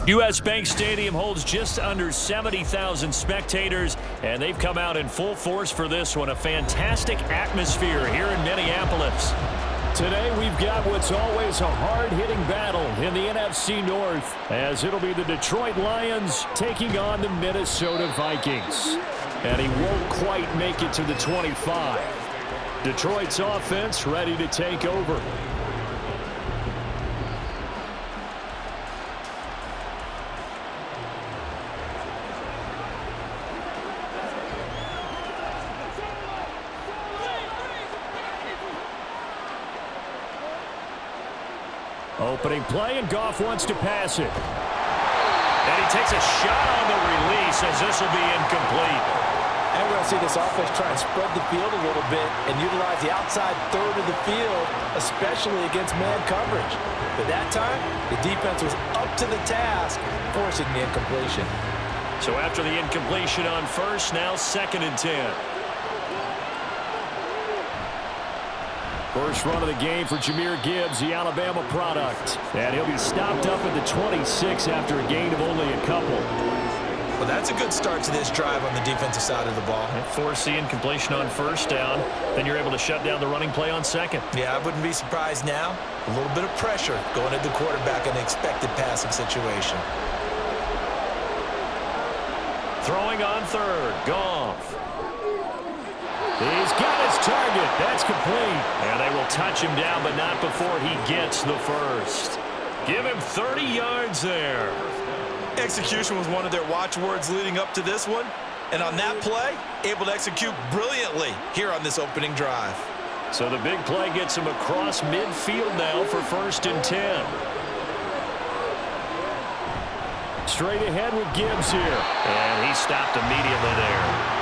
U.S. Bank Stadium holds just under 70,000 spectators, and they've come out in full force for this one. A fantastic atmosphere here in Minneapolis. Today we've got what's always a hard-hitting battle in the NFC North, as it'll be the Detroit Lions taking on the Minnesota Vikings. And he won't quite make it to the 25. Detroit's offense ready to take over. Opening play, and Goff wants to pass it. And he takes a shot on the release, as this will be incomplete. And we're going to see this offense try and spread the field a little bit and utilize the outside third of the field, especially against man coverage. But that time, the defense was up to the task, forcing the incompletion. So after the incompletion on first, now 2nd and 10. First run of the game for Jahmyr Gibbs, the Alabama product. And he'll be stopped up at the 26 after a gain of only a couple. Well, that's a good start to this drive on the defensive side of the ball. Force the incompletion on first down. Then you're able to shut down the running play on second. Yeah, I wouldn't be surprised now. A little bit of pressure going at the quarterback in an expected passing situation. Throwing on third, Goff. He's got his target. That's complete. And they will touch him down, but not before he gets the first. Give him 30 yards there. Execution was one of their watchwords leading up to this one. And on that play, able to execute brilliantly here on this opening drive. So the big play gets him across midfield now for 1st and 10. Straight ahead with Gibbs here. And he stopped immediately there.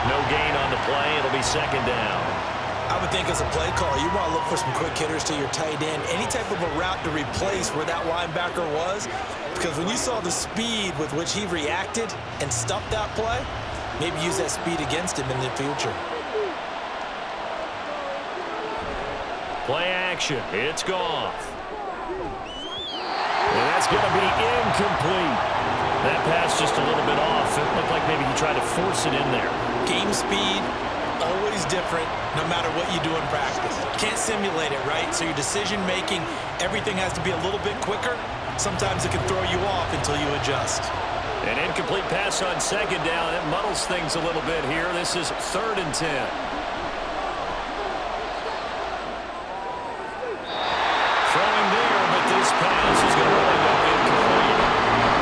No gain on the play. It'll be 2nd down. I would think as a play caller, you want to look for some quick hitters to your tight end. Any type of a route to replace where that linebacker was. Because when you saw the speed with which he reacted and stuffed that play, maybe use that speed against him in the future. Play action. It's Goff. And that's going to be incomplete. That pass just a little bit off. It looked like maybe he tried to force it in there. Game speed, always different, no matter what you do in practice. Can't simulate it, right? So your decision-making, everything has to be a little bit quicker. Sometimes it can throw you off until you adjust. An incomplete pass on 2nd down. That muddles things a little bit here. This is 3rd and 10. Throwing there, but this pass is going to really go incomplete.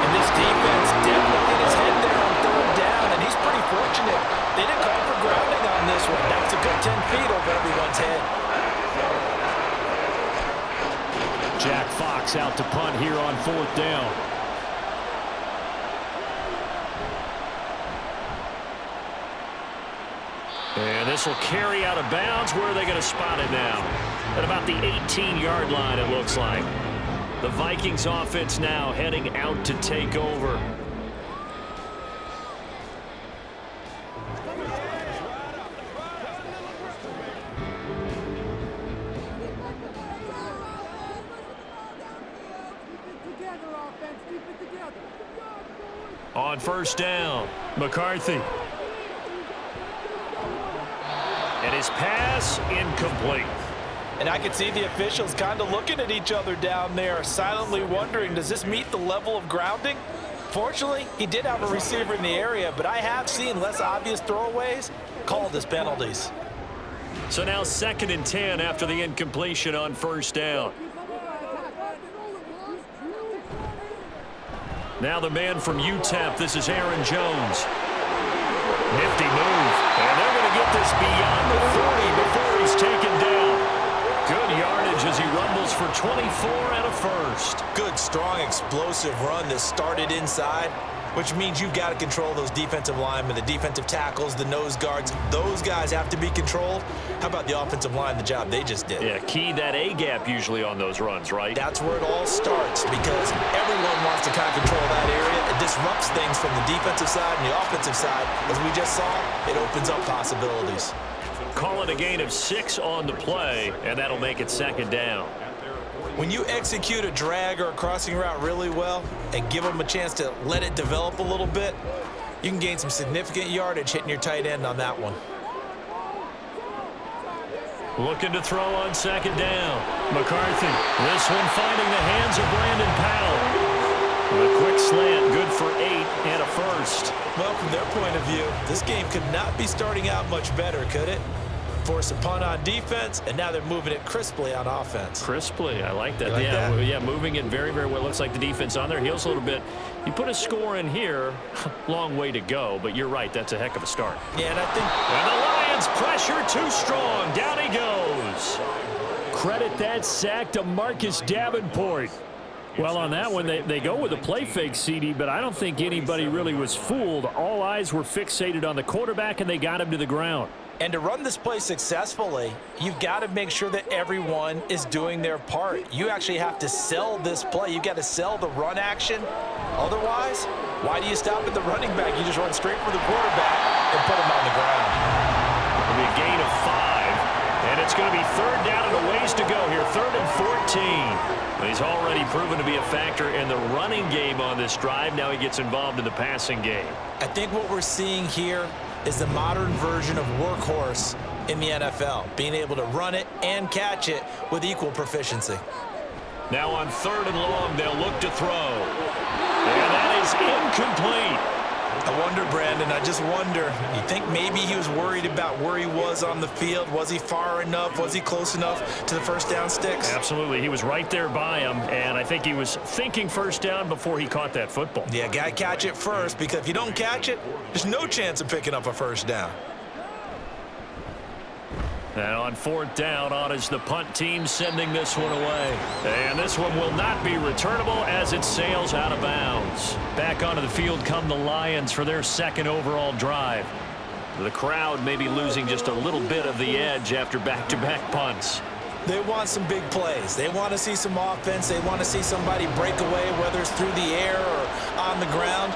And this defense definitely hit his head there on 3rd down, and he's pretty fortunate. They didn't call for grounding on this one. That was a good 10 feet over everyone's head. Jack Fox out to punt here on 4th down. And this will carry out of bounds. Where are they going to spot it now? At about the 18-yard line, it looks like. The Vikings offense now heading out to take over. On 1st down, McCarthy. And his pass incomplete. And I can see the officials kind of looking at each other down there, silently wondering, does this meet the level of grounding? Fortunately, he did have a receiver in the area, but I have seen less obvious throwaways called as penalties. So now 2nd and 10 after the incompletion on 1st down. Now the man from UTEP, this is Aaron Jones. Nifty move. And they're going to get this beyond the 40 before he's taken down. Good yardage as he rumbles for 24 and a first. Good, strong, explosive run that started inside, which means you've got to control those defensive linemen, the defensive tackles, the nose guards. Those guys have to be controlled. How about the offensive line, the job they just did? Yeah, key that A-gap usually on those runs, right? That's where it all starts, because everyone wants to kind of control that area. It disrupts things from the defensive side and the offensive side. As we just saw, it opens up possibilities. Call it a gain of 6 on the play, and that'll make it 2nd down. When you execute a drag or a crossing route really well and give them a chance to let it develop a little bit, you can gain some significant yardage hitting your tight end on that one. Looking to throw on second down. McCarthy. This one finding the hands of Brandon Powell. A quick slant, good for 8 and a first. Well, from their point of view, this game could not be starting out much better, could it? Force a punt on defense, and now they're moving it crisply on offense. Crisply, I like that. Like yeah, that? Yeah, moving it very, very well. Looks like the defense on their heels a little bit. You put a score in here, long way to go, but you're right, that's a heck of a start. Yeah, and I think... And the Lions pressure too strong. Down he goes. Credit that sack to Marcus Davenport. Well, on that one, they go with a play fake, CD, but I don't think anybody really was fooled. All eyes were fixated on the quarterback, and they got him to the ground. And to run this play successfully, you've got to make sure that everyone is doing their part. You actually have to sell this play. You've got to sell the run action. Otherwise, why do you stop at the running back? You just run straight for the quarterback and put him on the ground. It'll be a gain of 5, and it's going to be third down and a ways to go here. 3rd and 14. He's already proven to be a factor in the running game on this drive. Now he gets involved in the passing game. I think what we're seeing here is the modern version of workhorse in the NFL, being able to run it and catch it with equal proficiency. Now on 3rd and long, they'll look to throw. And that is incomplete. I wonder, Brandon, I just wonder, you think maybe he was worried about where he was on the field? Was he far enough? Was he close enough to the first down sticks? Absolutely. He was right there by him, and I think he was thinking first down before he caught that football. Yeah, got to catch it first, because if you don't catch it, there's no chance of picking up a first down. And on 4th down, on is the punt team sending this one away. And this one will not be returnable as it sails out of bounds. Back onto the field come the Lions for their 2nd overall drive. The crowd may be losing just a little bit of the edge after back-to-back punts. They want some big plays. They want to see some offense. They want to see somebody break away, whether it's through the air or on the ground.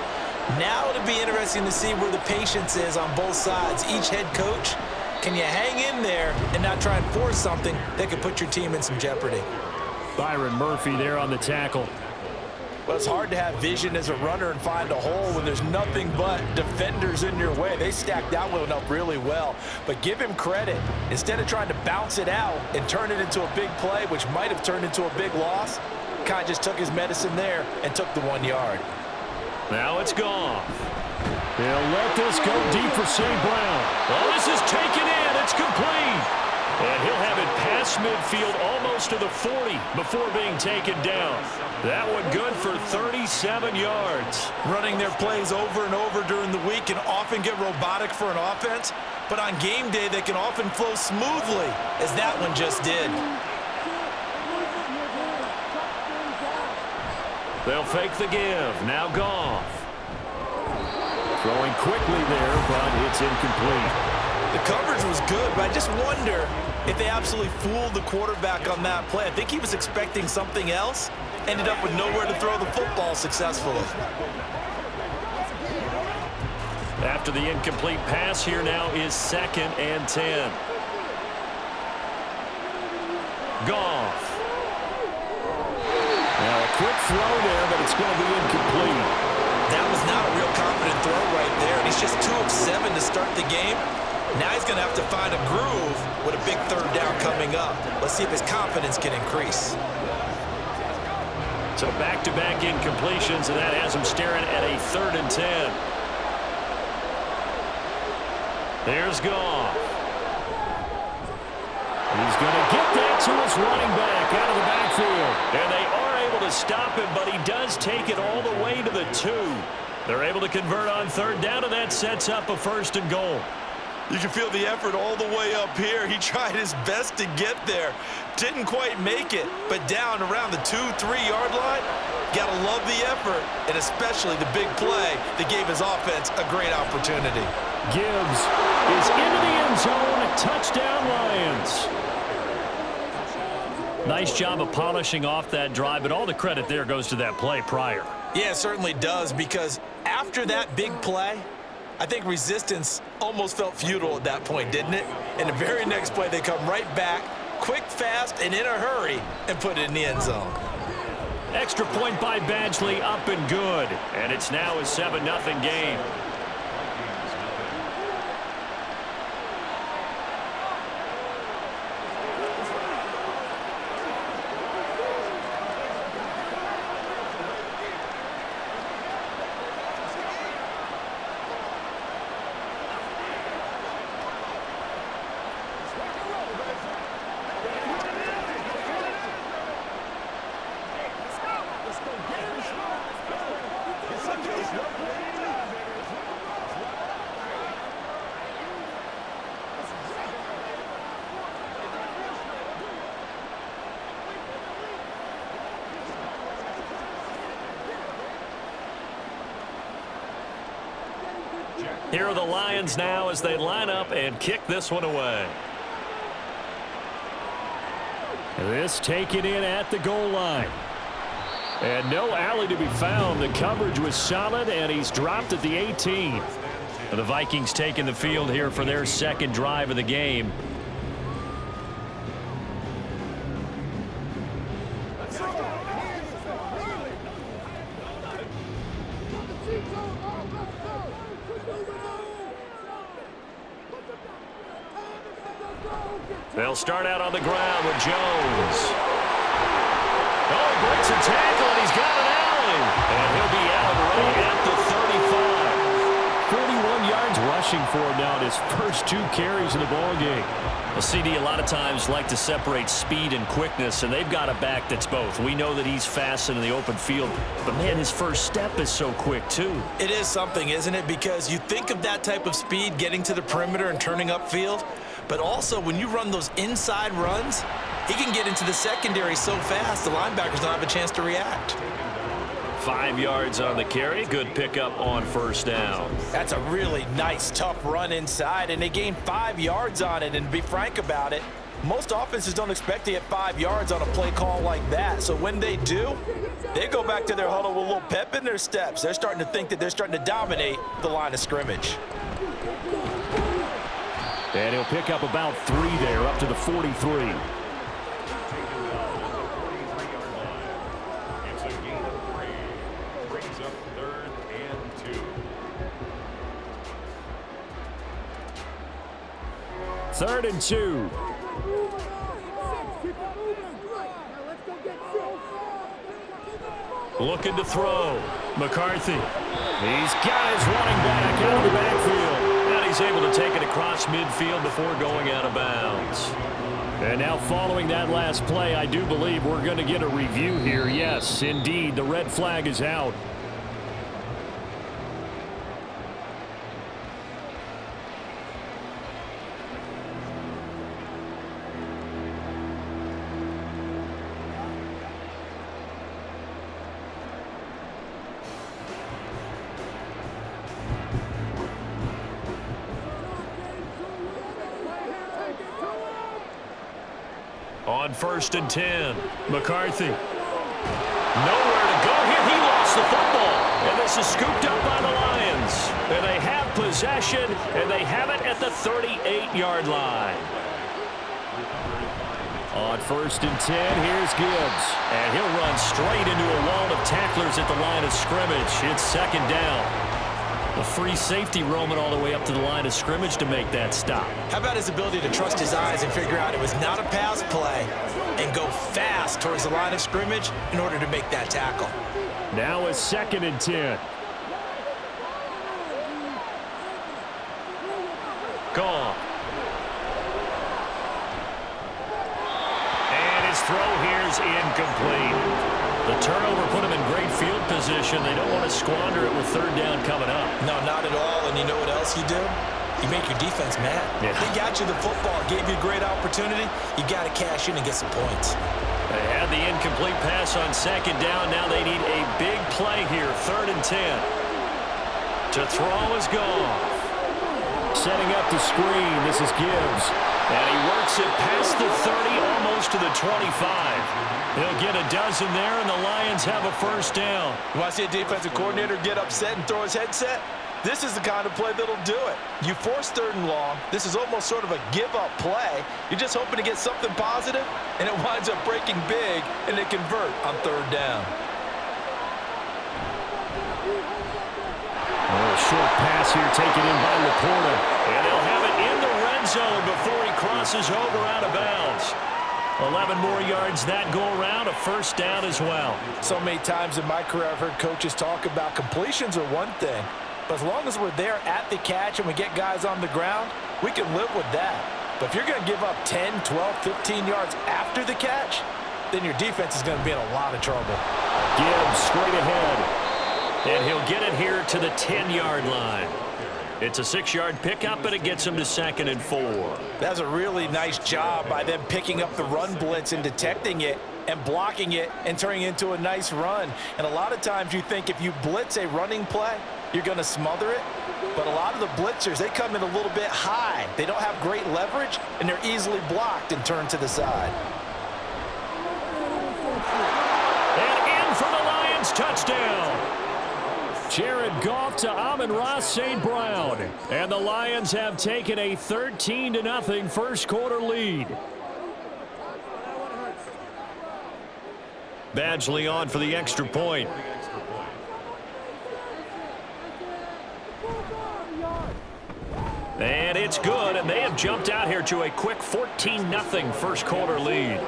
Now it'll be interesting to see where the patience is on both sides. Each head coach, can you hang in there and not try and force something that could put your team in some jeopardy? Byron Murphy there on the tackle. Well, it's hard to have vision as a runner and find a hole when there's nothing but defenders in your way. They stacked that one up really well. But give him credit. Instead of trying to bounce it out and turn it into a big play, which might have turned into a big loss, kind of just took his medicine there and took the 1 yard. Now it's gone. He'll let this go deep for St. Brown. Well, this is taken in. It's complete. And he'll have it past midfield almost to the 40 before being taken down. That one good for 37 yards. Running their plays over and over during the week can often get robotic for an offense, but on game day they can often flow smoothly, as that one just did. They'll fake the give. Now Goff. Throwing quickly there, but it's incomplete. The coverage was good, but I just wonder if they absolutely fooled the quarterback on that play. I think he was expecting something else. Ended up with nowhere to throw the football successfully. After the incomplete pass, here now is 2nd and 10. Goff. Now a quick throw there, but it's going to be incomplete. That was not a real confident throw right there, and he's just 2 of 7 to start the game. Now he's going to have to find a groove with a big 3rd down coming up. Let's see if his confidence can increase. So back-to-back incompletions, and that has him staring at a 3rd and 10. There's Goff. He's going to get that to his running back out of the backfield. And they are able to stop him, but he does take it all the way to the 2. They're able to convert on 3rd down, and that sets up a 1st and goal. You can feel the effort all the way up here. He tried his best to get there. Didn't quite make it, but down around the 2-3 yard line, gotta love the effort, and especially the big play that gave his offense a great opportunity. Gibbs is into the end zone. Touchdown, Lions. Nice job of polishing off that drive, but all the credit there goes to that play prior. Yeah, it certainly does, because after that big play, I think resistance almost felt futile at that point, didn't it? And the very next play, they come right back, quick, fast, and in a hurry, and put it in the end zone. Extra point by Badgley, up and good. And it's now a 7-0 game. Here are the Lions now as they line up and kick this one away. This taken in at the goal line. And no alley to be found. The coverage was solid, and he's dropped at the 18. The Vikings taking the field here for their second drive of the game. They'll start out on the ground with Jones. Oh, he breaks a tackle, and he's got an alley. And he'll be out right at the 35. 41 yards rushing for him now in his first 2 carries in the ballgame. Well, CD a lot of times like to separate speed and quickness, and they've got a back that's both. We know that he's fast in the open field, but, man, his first step is so quick, too. It is something, isn't it? Because you think of that type of speed getting to the perimeter and turning upfield, but also when you run those inside runs, he can get into the secondary so fast the linebackers don't have a chance to react. 5 yards on the carry. Good pickup on first down. That's a really nice, tough run inside, and they gained 5 yards on it. And to be frank about it, most offenses don't expect to get 5 yards on a play call like that. So when they do, they go back to their huddle with a little pep in their steps. They're starting to think that they're starting to dominate the line of scrimmage. And he'll pick up about 3 there, up to the 43. Third and 2. Looking to throw. McCarthy. He's got his running back out of the backfield. And he's able to take it across midfield before going out of bounds. And now following that last play, I do believe we're going to get a review here. Yes, indeed, the red flag is out. On 1st and 10, McCarthy. Nowhere to go here. He lost the football. And this is scooped up by the Lions. And they have possession, and they have it at the 38-yard line. On 1st and 10, here's Gibbs. And he'll run straight into a wall of tacklers at the line of scrimmage. It's second down. A free safety roaming all the way up to the line of scrimmage to make that stop. How about his ability to trust his eyes and figure out it was not a pass play and go fast towards the line of scrimmage in order to make that tackle. Now a 2nd and 10. Gone. And his throw here's incomplete. The turnover put him in great field position. They don't want to squander it with 3rd down coming up. No, not at all. And you know what else you do? You make your defense mad. Yeah. They got you the football, gave you a great opportunity. You got to cash in and get some points. They had the incomplete pass on 2nd down. Now they need a big play here. 3rd and 10. To throw is gone. Setting up the screen. This is Gibbs. And he works it past the 30, almost to the 25. He'll get a dozen there, and the Lions have a 1st down. You want to see a defensive coordinator get upset and throw his headset? This is the kind of play that'll do it. You force 3rd and long. This is almost sort of a give-up play. You're just hoping to get something positive, and it winds up breaking big, and they convert on 3rd down. A short pass here taken in by Laporta. And they'll have it in the red zone before he crosses over out of bounds. 11 more yards that go around, a 1st down as well. So many times in my career I've heard coaches talk about completions are one thing, but as long as we're there at the catch and we get guys on the ground, we can live with that. But if you're going to give up 10, 12, 15 yards after the catch, then your defense is going to be in a lot of trouble. Gibbs straight ahead. And he'll get it here to the 10-yard line. It's a 6-yard pickup, but it gets him to 2nd and 4. That's a really nice job by them picking up the run blitz and detecting it and blocking it and turning it into a nice run. And a lot of times you think if you blitz a running play, you're going to smother it. But a lot of the blitzers, they come in a little bit high. They don't have great leverage, and they're easily blocked and turned to the side. And in for the Lions, touchdown. Jared Goff to Amon-Ra St. Brown. And the Lions have taken a 13-0 first quarter lead. Badgley on for the extra point. And it's good, and they have jumped out here to a quick 14-0 first quarter lead.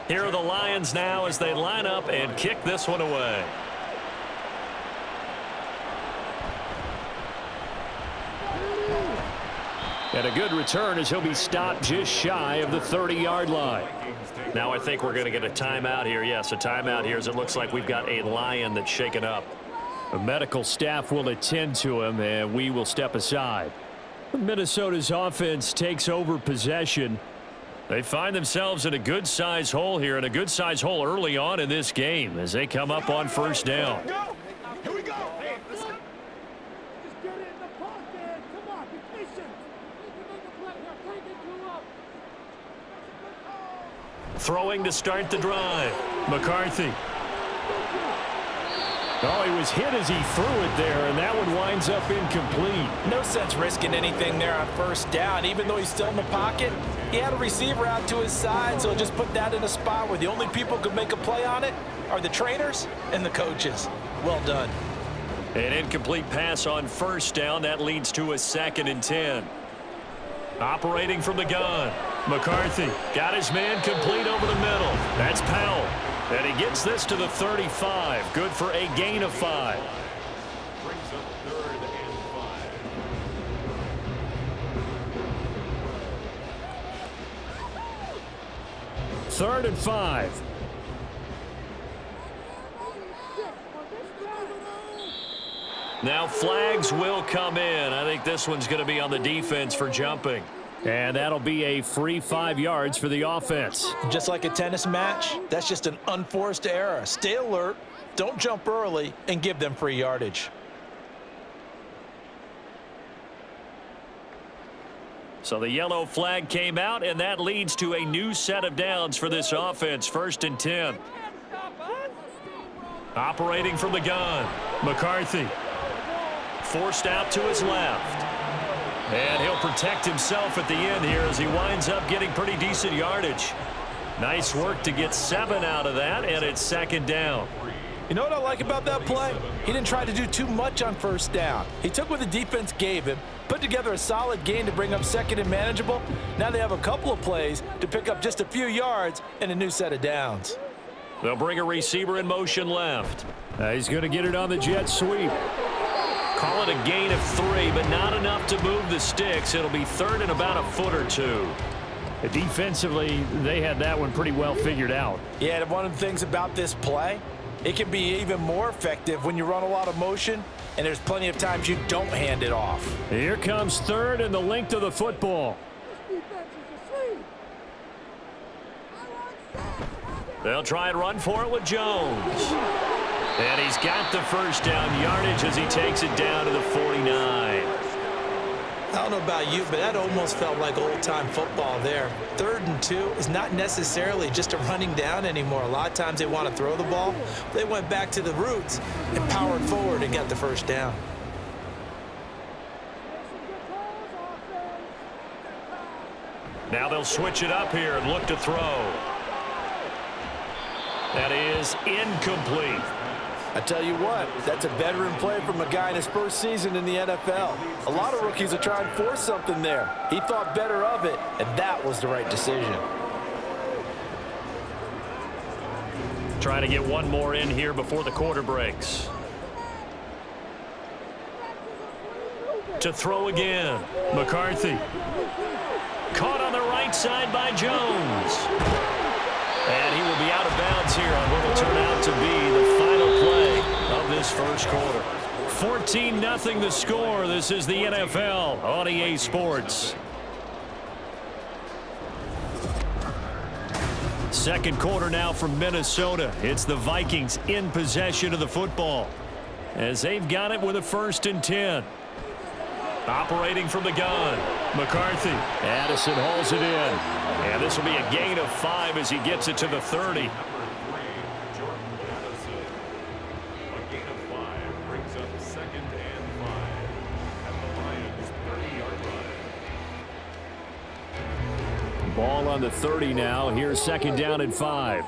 Here are the Lions now as they line up and kick this one away. And a good return as he'll be stopped just shy of the 30-yard line. Now I think we're going to get a timeout here. Yes, a timeout here as it looks like we've got a Lion that's shaken up. The medical staff will attend to him, and we will step aside. Minnesota's offense takes over possession. They find themselves in a good-sized hole here, and a good-sized hole early on in this game as they come up on 1st down. Here we go. Hey, just get it in the pocket. Come on, be patient. Throwing to start the drive. McCarthy. Oh, he was hit as he threw it there, and that one winds up incomplete. No sense risking anything there on 1st down. Even though he's still in the pocket, he had a receiver out to his side, so just put that in a spot where the only people who could make a play on it are the trainers and the coaches. Well done. An incomplete pass on 1st down. That leads to a 2nd and 10. Operating from the gun. McCarthy got his man complete over the middle. That's Powell. And he gets this to the 35. Good for a gain of 5. Brings up 3rd and 5. 3rd and 5. Now flags will come in. I think this one's going to be on the defense for jumping. And that'll be a free 5 yards for the offense. Just like a tennis match, that's just an unforced error. Stay alert, don't jump early, and give them free yardage. So the yellow flag came out, and that leads to a new set of downs for this offense. 1st and 10. Operating from the gun. McCarthy. Forced out to his left. And he'll protect himself at the end here as he winds up getting pretty decent yardage. Nice work to get 7 out of that, and it's 2nd down. You know what I like about that play? He didn't try to do too much on 1st down. He took what the defense gave him, put together a solid gain to bring up 2nd and manageable. Now they have a couple of plays to pick up just a few yards and a new set of downs. They'll bring a receiver in motion left. He's going to get it on the jet sweep. Call it a gain of 3, but not enough to move the sticks. It'll be third and about a foot or two. Defensively, they had that one pretty well figured out. Yeah, and one of the things about this play, it can be even more effective when you run a lot of motion, and there's plenty of times you don't hand it off. Here comes third and the length of the football. They'll try and run for it with Jones. And he's got the first down yardage as he takes it down to the 49. I don't know about you, but that almost felt like old-time football there. 3rd and 2 is not necessarily just a running down anymore. A lot of times they want to throw the ball. They went back to the roots and powered forward and got the first down. Now they'll switch it up here and look to throw. That is incomplete. I tell you what, that's a veteran play from a guy in his first season in the NFL. A lot of rookies are trying to force something there. He thought better of it, and that was the right decision. Trying to get one more in here before the quarter breaks. To throw again. McCarthy. Caught on the right side by Jones. And he will be out of bounds here on what will turn out to be the final play of this first quarter. 14-0 the score. This is the NFL on EA Sports. Second quarter now from Minnesota. It's the Vikings in possession of the football as they've got it with a 1st and 10. Operating from the gun. McCarthy. Addison hauls it in. And this will be a gain of 5 as he gets it to the 30. A gain of 5 brings up 2nd and 5 at the Lions' 30-yard line. Ball on the 30 now. Here's 2nd down and 5.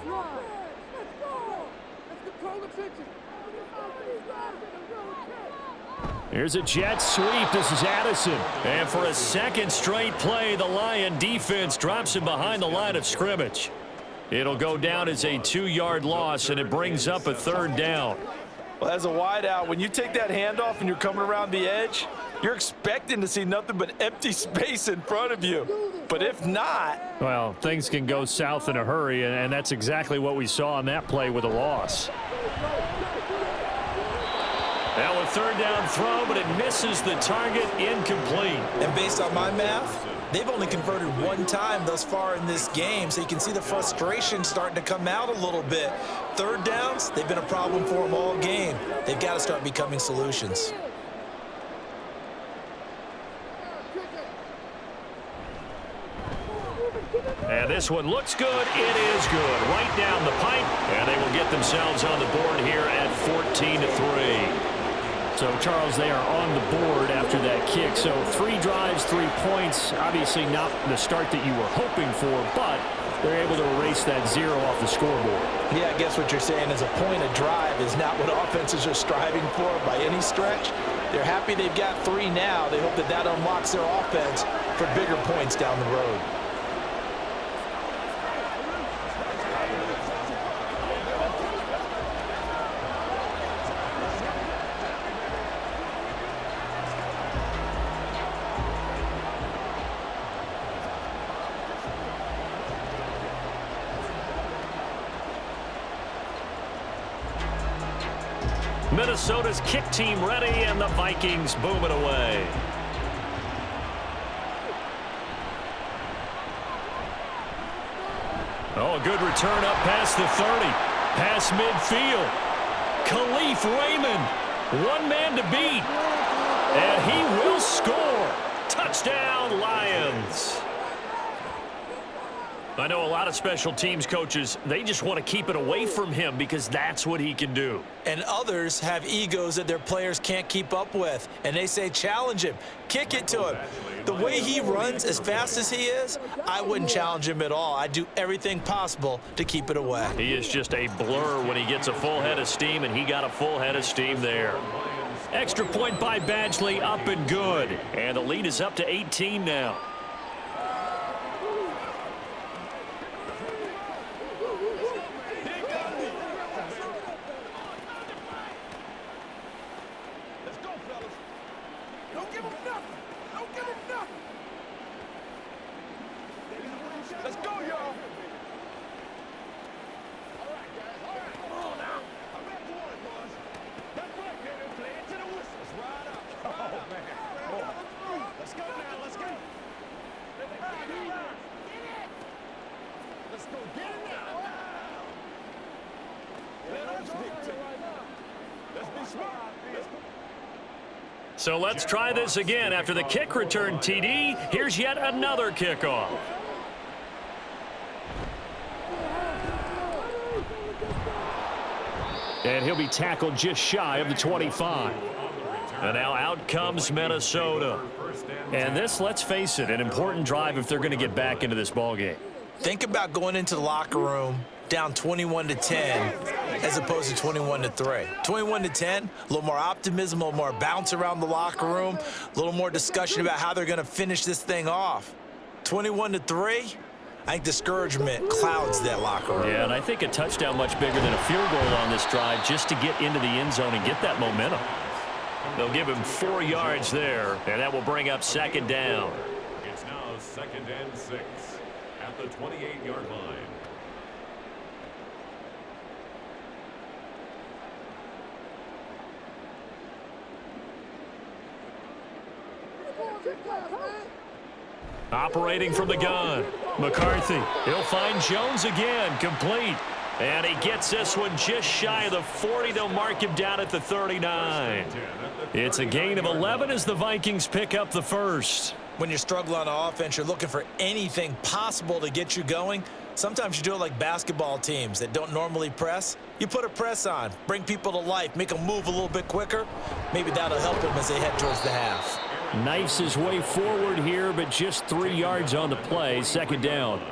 Here's a jet sweep. This is Addison. And for a second straight play, the Lion defense drops him behind the line of scrimmage. It'll go down as a 2-yard loss, and it brings up a 3rd down. Well, as a wideout, when you take that handoff and you're coming around the edge, you're expecting to see nothing but empty space in front of you. But if not... Well, things can go south in a hurry, and that's exactly what we saw on that play with a loss. Now a 3rd down throw, but it misses the target, incomplete. And based on my math, they've only converted 1 time thus far in this game, so you can see the frustration starting to come out a little bit. 3rd downs, they've been a problem for them all game. They've got to start becoming solutions. And this one looks good. It is good. Right down the pipe, and they will get themselves on the board here at 14-3. So, Charles, they are on the board after that kick. So 3 drives, 3 points. Obviously not the start that you were hoping for, but they're able to erase that 0 off the scoreboard. Yeah, I guess what you're saying is a point of drive is not what offenses are striving for by any stretch. They're happy they've got 3 now. They hope that that unlocks their offense for bigger points down the road. Minnesota's kick team ready, and the Vikings boom it away. Oh, a good return up past the 30. Past midfield. Khalif Raymond. 1 man to beat. And he will score. Touchdown, Lions. I know a lot of special teams coaches, they just want to keep it away from him because that's what he can do. And others have egos that their players can't keep up with. And they say, challenge him. Kick it to him. The way he runs as fast as he is, I wouldn't challenge him at all. I'd do everything possible to keep it away. He is just a blur when he gets a full head of steam, and he got a full head of steam there. Extra point by Badgley, up and good. And the lead is up to 18 now. give him nothing. Don't give him nothing. Let's go, y'all. All right, guys. All right. Come on now. I'm back to one, boys. That's right, baby. Play it to the whistle. Let's ride out. Oh, man. Let's go now. Let's go. Get it. Let's go. Get it now. Let's be smart. So let's try this again. After the kick return, TD, here's yet another kickoff. And he'll be tackled just shy of the 25. And now out comes Minnesota. And this, let's face it, an important drive if they're going to get back into this ballgame. Think about going into the locker room down 21-10 as opposed to 21-3. 21-10, a little more optimism, a little more bounce around the locker room, a little more discussion about how they're going to finish this thing off. 21-3, I think discouragement clouds that locker room. Yeah, and I think a touchdown much bigger than a field goal on this drive just to get into the end zone and get that momentum. They'll give him 4 yards there, and that will bring up second down. It's now 2nd and 6 at the 28-yard line. Operating from the gun, McCarthy. He'll find Jones again, complete. And he gets this one just shy of the 40. They'll mark him down at the 39. It's a gain of 11 as the Vikings pick up the first. When you're struggling on offense, you're looking for anything possible to get you going. Sometimes you do it like basketball teams that don't normally press. You put a press on, bring people to life, make them move a little bit quicker. Maybe that'll help them as they head towards the half. Knifes his way forward here, but just 3 yards on the play. Second down.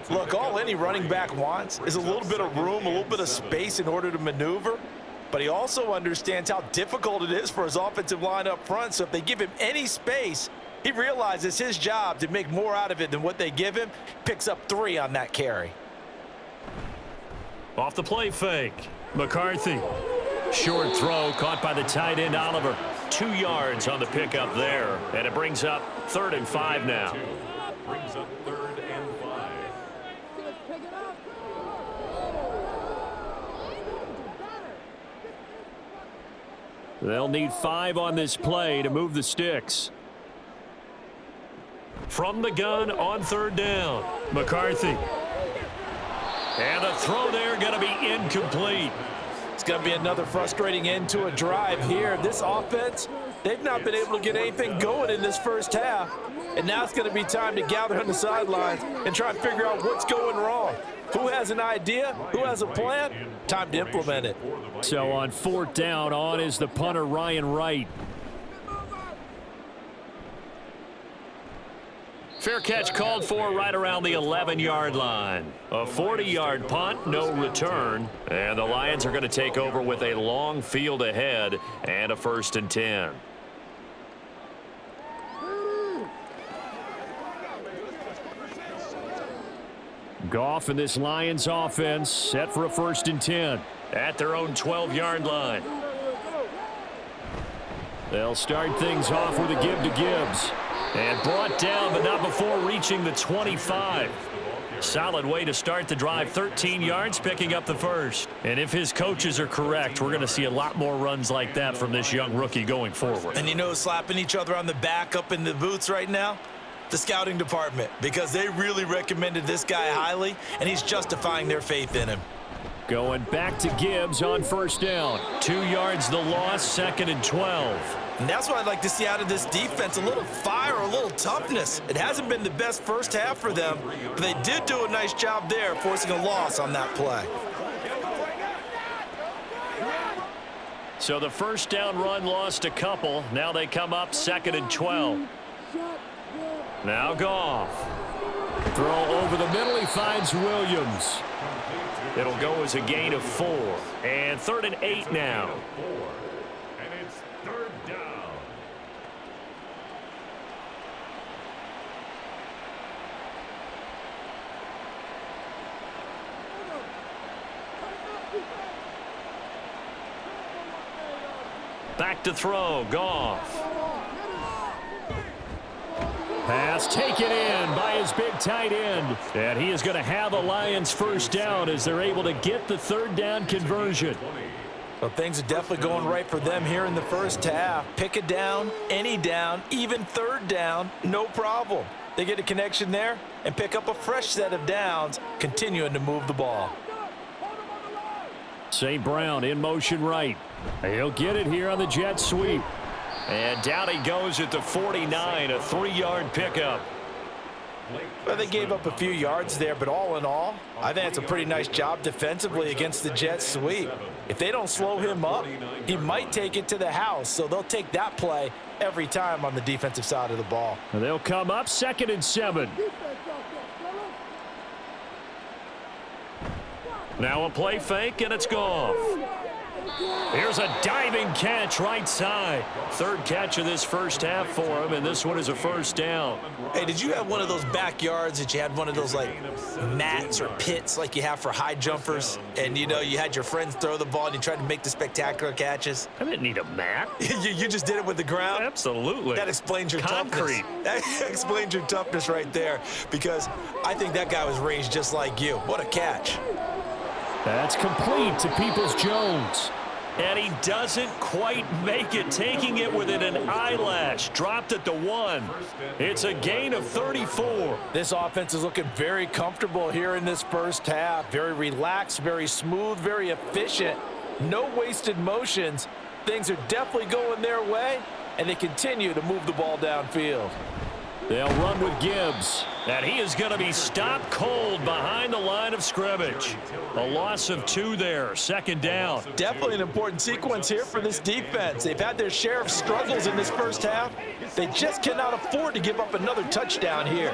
Look, all any running back wants is a little bit of room, a little bit of space in order to maneuver. But he also understands how difficult it is for his offensive line up front. So if they give him any space, he realizes his job to make more out of it than what they give him. Picks up 3 on that carry. Off the play fake, McCarthy. Short throw caught by the tight end Oliver. 2 yards on the pickup there. And it brings up 3rd and 5 now. Brings up 3rd and 5. They'll need 5 on this play to move the sticks. From the gun on 3rd down, McCarthy. And the throw there going to be incomplete. It's going to be another frustrating end to a drive here. This offense, they've not been able to get anything going in this first half. And now it's going to be time to gather on the sidelines and try and figure out what's going wrong. Who has an idea? Who has a plan? Time to implement it. So on 4th down, on is the punter Ryan Wright. Fair catch called for right around the 11-yard line. A 40-yard punt, no return. And the Lions are going to take over with a long field ahead and a 1st and 10. Goff and this Lions offense set for a 1st and 10. At their own 12-yard line. They'll start things off with a give to Gibbs. And brought down, but not before reaching the 25. Solid way to start the drive. 13 yards, picking up the first. And if his coaches are correct, we're going to see a lot more runs like that from this young rookie going forward. And you know, slapping each other on the back up in the booths right now? The scouting department, because they really recommended this guy highly, and he's justifying their faith in him. Going back to Gibbs on 1st down. 2 yards the loss, 2nd and 12. And that's what I'd like to see out of this defense, a little fire, a little toughness. It hasn't been the best first half for them, but they did do a nice job there, forcing a loss on that play. So the 1st down run lost a couple. Now they come up 2nd and 12. Now Goff. Throw over the middle. He finds Williams. It'll go as a gain of 4. And 3rd and 8 now. And it's 3rd down. Back to throw, Goff. Pass taken in by his big tight end. And he is going to have a Lions first down as they're able to get the third down conversion. Well, things are definitely going right for them here in the first half. Pick a down, any down, even third down, no problem. They get a connection there and pick up a fresh set of downs, continuing to move the ball. St. Brown in motion right. He'll get it here on the jet sweep. And down he goes at the 49, a 3-yard pickup. Well, they gave up a few yards there, but all in all, I think it's a pretty nice job defensively against the jet sweep. If they don't slow him up, he might take it to the house, so they'll take that play every time on the defensive side of the ball. And they'll come up 2nd and 7. Now a play fake, and it's Goff. Here's a diving catch right side. 3rd catch of this first half for him, and this one is a first down. Hey, did you have one of those backyards that you had one of those, like, mats or pits like you have for high jumpers? And, you know, you had your friends throw the ball and you tried to make the spectacular catches? I didn't need a mat. you just did it with the ground? Absolutely. That explains your Concrete. toughness. That explains your toughness right there, because I think that guy was raised just like you. What a catch. That's complete to Peoples-Jones. And he doesn't quite make it, taking it within an eyelash. Dropped at the 1. It's a gain of 34. This offense is looking very comfortable here in this first half. Very relaxed, very smooth, very efficient. No wasted motions. Things are definitely going their way, and they continue to move the ball downfield. They'll run with Gibbs. And he is going to be stopped cold behind the line of scrimmage. A loss of 2 there, 2nd down. Definitely an important sequence here for this defense. They've had their share of struggles in this first half. They just cannot afford to give up another touchdown here.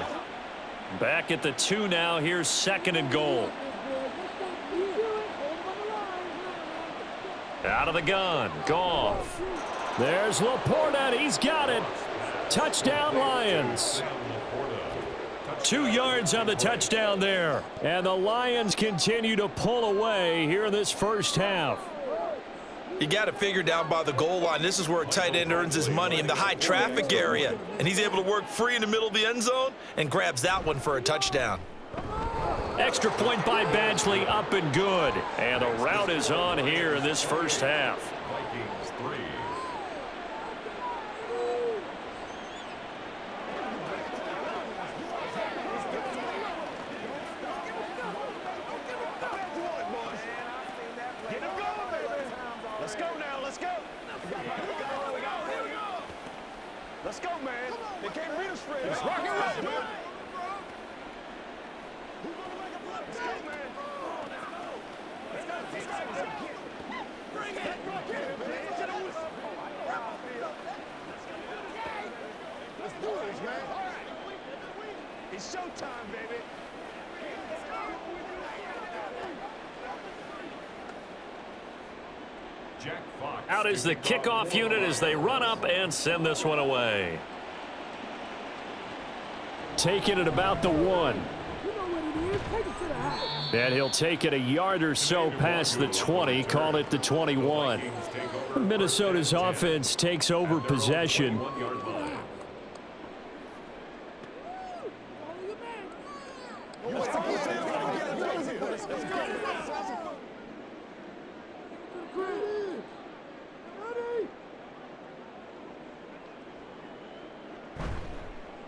Back at the 2 now. Here's 2nd and goal. Out of the gun. Goff. There's Laporta. He's got it. Touchdown, Lions. 2 yards on the touchdown there. And the Lions continue to pull away here in this first half. You got to figure down by the goal line. This is where a tight end earns his money, in the high traffic area. And he's able to work free in the middle of the end zone and grabs that one for a touchdown. Extra point by Badgley, up and good. And the route is on here in this first half. Vikings 3. Let's go now, let's go. Let's go, man. They can't read us, Fred. Let's rock and roll, man. Let's go, man. Let's go. Bring it. Let's do this, man. All right. It's showtime, baby. Jack Fox. Out is the kickoff unit as they run up and send this one away. Taking it about the 1. And he'll take it a yard or so past the 20, call it the 21. Minnesota's offense takes over possession. 1-yard line.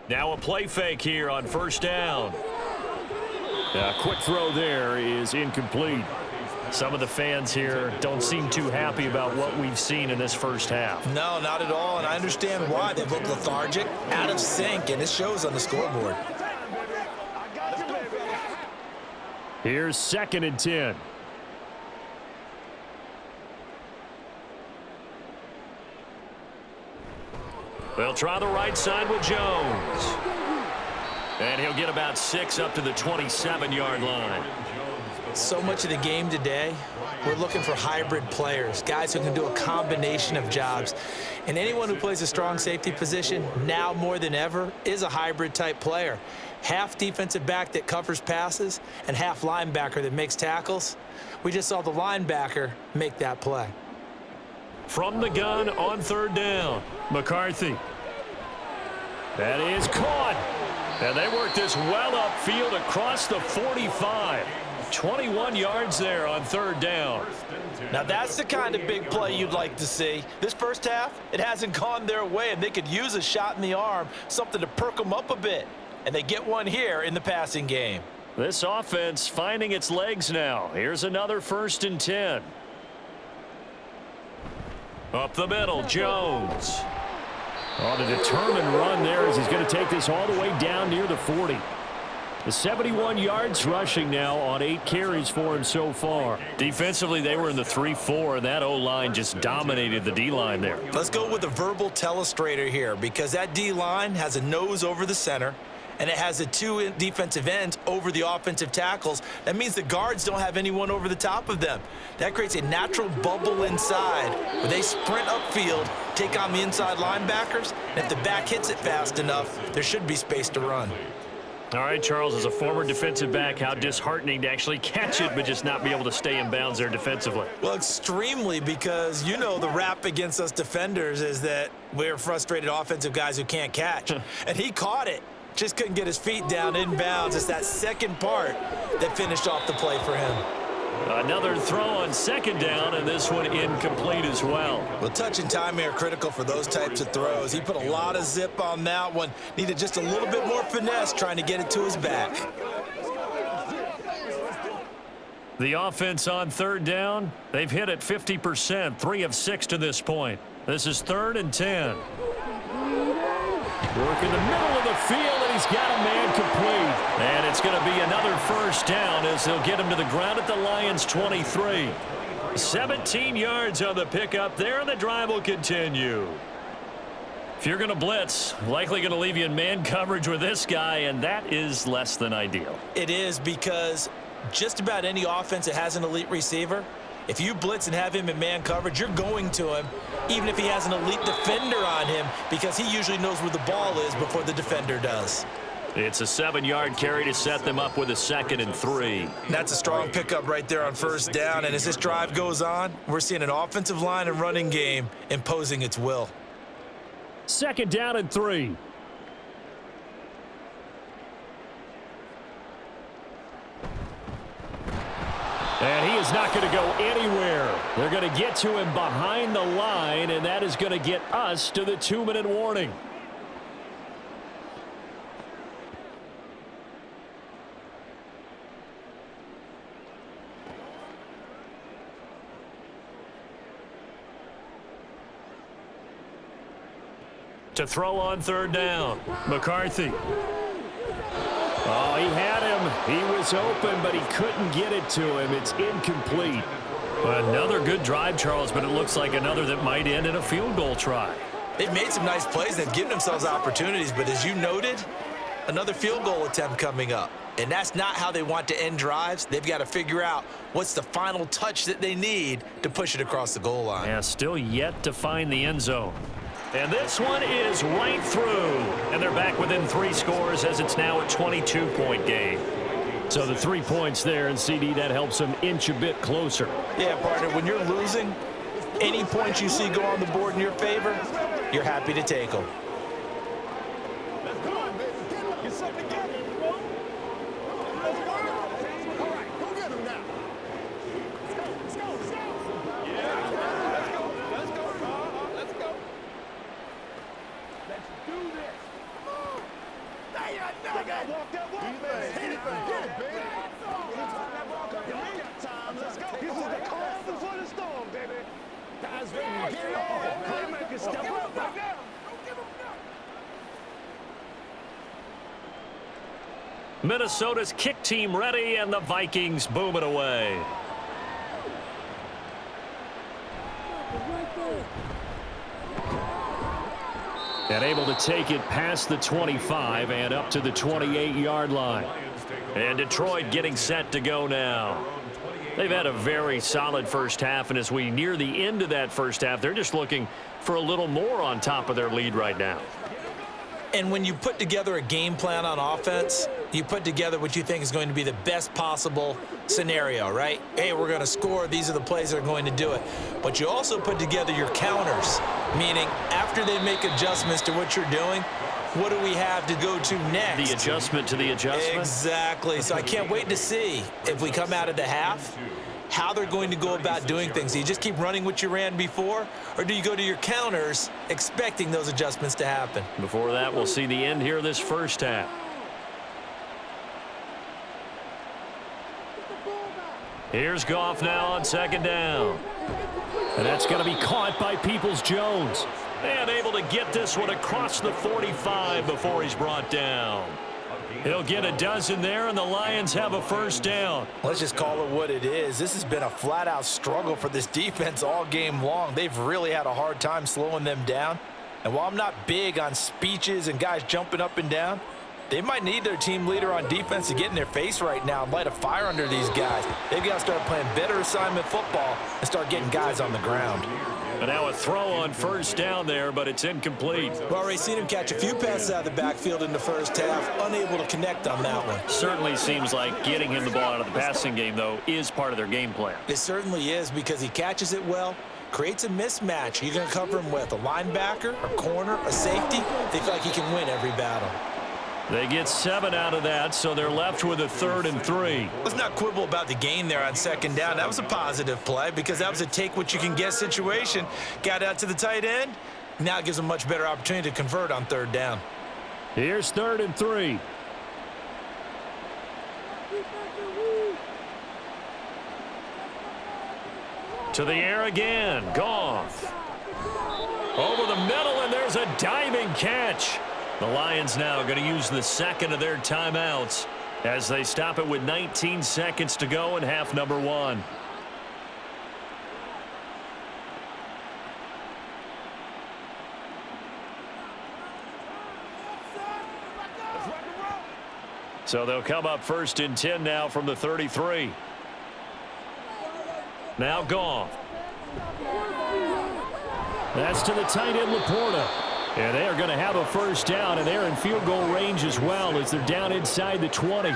Now a play fake here on first down. A quick throw there is incomplete. Some of the fans here don't seem too happy about what we've seen in this first half. No, not at all, and I understand why. They look lethargic, out of sync, and it shows on the scoreboard. Here's 2nd and 10. They'll try the right side with Jones. And he'll get about 6 up to the 27-yard line. So much of the game today, we're looking for hybrid players, guys who can do a combination of jobs. And anyone who plays a strong safety position, now more than ever, is a hybrid-type player. Half defensive back that covers passes and half linebacker that makes tackles. We just saw the linebacker make that play. From the gun on 3rd down, McCarthy. That is caught. And they work this well upfield across the 45. 21 yards there on third down. Now that's the kind of big play you'd like to see. This first half, it hasn't gone their way, and they could use a shot in the arm, something to perk them up a bit. And they get one here in the passing game. This offense finding its legs now. Here's another 1st and 10. Up the middle, Jones. On a determined run there as he's going to take this all the way down near the 40. The 71 yards rushing now on 8 carries for him so far. Defensively, they were in the 3-4, and that O-line just dominated the D-line there. Let's go with a verbal telestrator here, because that D-line has a nose over the center, and it has the 2 defensive ends over the offensive tackles. That means the guards don't have anyone over the top of them. That creates a natural bubble inside where they sprint upfield, take on the inside linebackers, and if the back hits it fast enough, there should be space to run. All right, Charles, as a former defensive back, how disheartening to actually catch it but just not be able to stay in bounds there defensively. Well, extremely, because you know the rap against us defenders is that we're frustrated offensive guys who can't catch. And he caught it. Just couldn't get his feet down in bounds. It's that second part that finished off the play for him. Another throw on 2nd down, and this one incomplete as well. Well, touch and timing are critical for those types of throws. He put a lot of zip on that one. Needed just a little bit more finesse trying to get it to his back. The offense on 3rd down, they've hit it 50%, 3 of 6 to this point. This is 3rd and 10. Work in the middle of the field, and he's got a man complete. And it's going to be another 1st down as they'll get him to the ground at the Lions' 23. 17 yards on the pickup there, and the drive will continue. If you're going to blitz, likely going to leave you in man coverage with this guy, and that is less than ideal. It is, because just about any offense that has an elite receiver, if you blitz and have him in man coverage, you're going to him, even if he has an elite defender on him, because he usually knows where the ball is before the defender does. It's a 7-yard carry to set them up with a 2nd and 3. That's a strong pickup right there on 1st down, and as this drive goes on, we're seeing an offensive line and running game imposing its will. 2nd down and 3. And he is not going to go anywhere. They're going to get to him behind the line, and that is going to get us to the 2-minute warning. To throw on 3rd down, McCarthy. Oh, he had him. He was open, but he couldn't get it to him. It's incomplete. Another good drive, Charles, but it looks like another that might end in a field goal try. They've made some nice plays. They've given themselves opportunities, but as you noted, another field goal attempt coming up. And that's not how they want to end drives. They've got to figure out what's the final touch that they need to push it across the goal line. Yeah, still yet to find the end zone. And this one is right through. And they're back within 3 scores as it's now a 22-point game. So the 3 points there, and CD, that helps them inch a bit closer. Yeah, partner, when you're losing, any points you see go on the board in your favor, you're happy to take them. Minnesota's kick team ready, and the Vikings boom it away. And able to take it past the 25 and up to the 28-yard line. And Detroit getting set to go now. They've had a very solid first half, and as we near the end of that first half, they're just looking for a little more on top of their lead right now. And when you put together a game plan on offense, you put together what you think is going to be the best possible scenario, right? Hey, we're going to score. These are the plays that are going to do it. But you also put together your counters, meaning after they make adjustments to what you're doing, what do we have to go to next? The adjustment to the adjustment. Exactly. So I can't wait to see if we come out of the half, how they're going to go about doing things. Do you just keep running what you ran before, or do you go to your counters expecting those adjustments to happen? Before that, we'll see the end here of this first half. Here's Goff now on second down. And that's going to be caught by Peoples-Jones. And able to get this one across the 45 before he's brought down. He'll get a dozen there, and the Lions have a first down. Let's just call it what it is. This has been a flat-out struggle for this defense all game long. They've really had a hard time slowing them down. And while I'm not big on speeches and guys jumping up and down, they might need their team leader on defense to get in their face right now and light a fire under these guys. They've got to start playing better assignment football and start getting guys on the ground. And now a throw on first down there, but it's incomplete. We've already seen him catch a few passes out of the backfield in the first half, unable to connect on that one. Certainly seems like getting him the ball out of the passing game, though, is part of their game plan. It certainly is, because he catches it well, creates a mismatch. You're going to cover him with a linebacker, a corner, a safety. They feel like he can win every battle. They get 7 out of that, so they're left with a 3rd and 3. Let's not quibble about the gain there on second down. That was a positive play because that was a take-what-you-can-get situation. Got out to the tight end. Now it gives them a much better opportunity to convert on 3rd down. Here's 3rd and 3. To the air again. Goff. Over the middle, and there's a diving catch. The Lions now going to use the second of their timeouts as they stop it with 19 seconds to go in half number 1. So they'll come up 1st and 10 now from the 33. Now Goff. That's to the tight end, Laporta. And they are going to have a first down, and they're in field goal range as well as they're down inside the 20.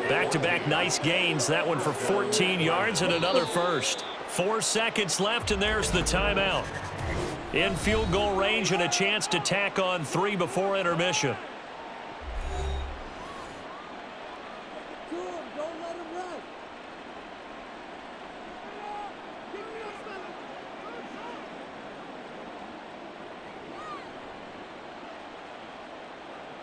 Back-to-back nice gains. That one for 14 yards and another first. 4 seconds left, and there's the timeout. In field goal range and a chance to tack on 3 before intermission.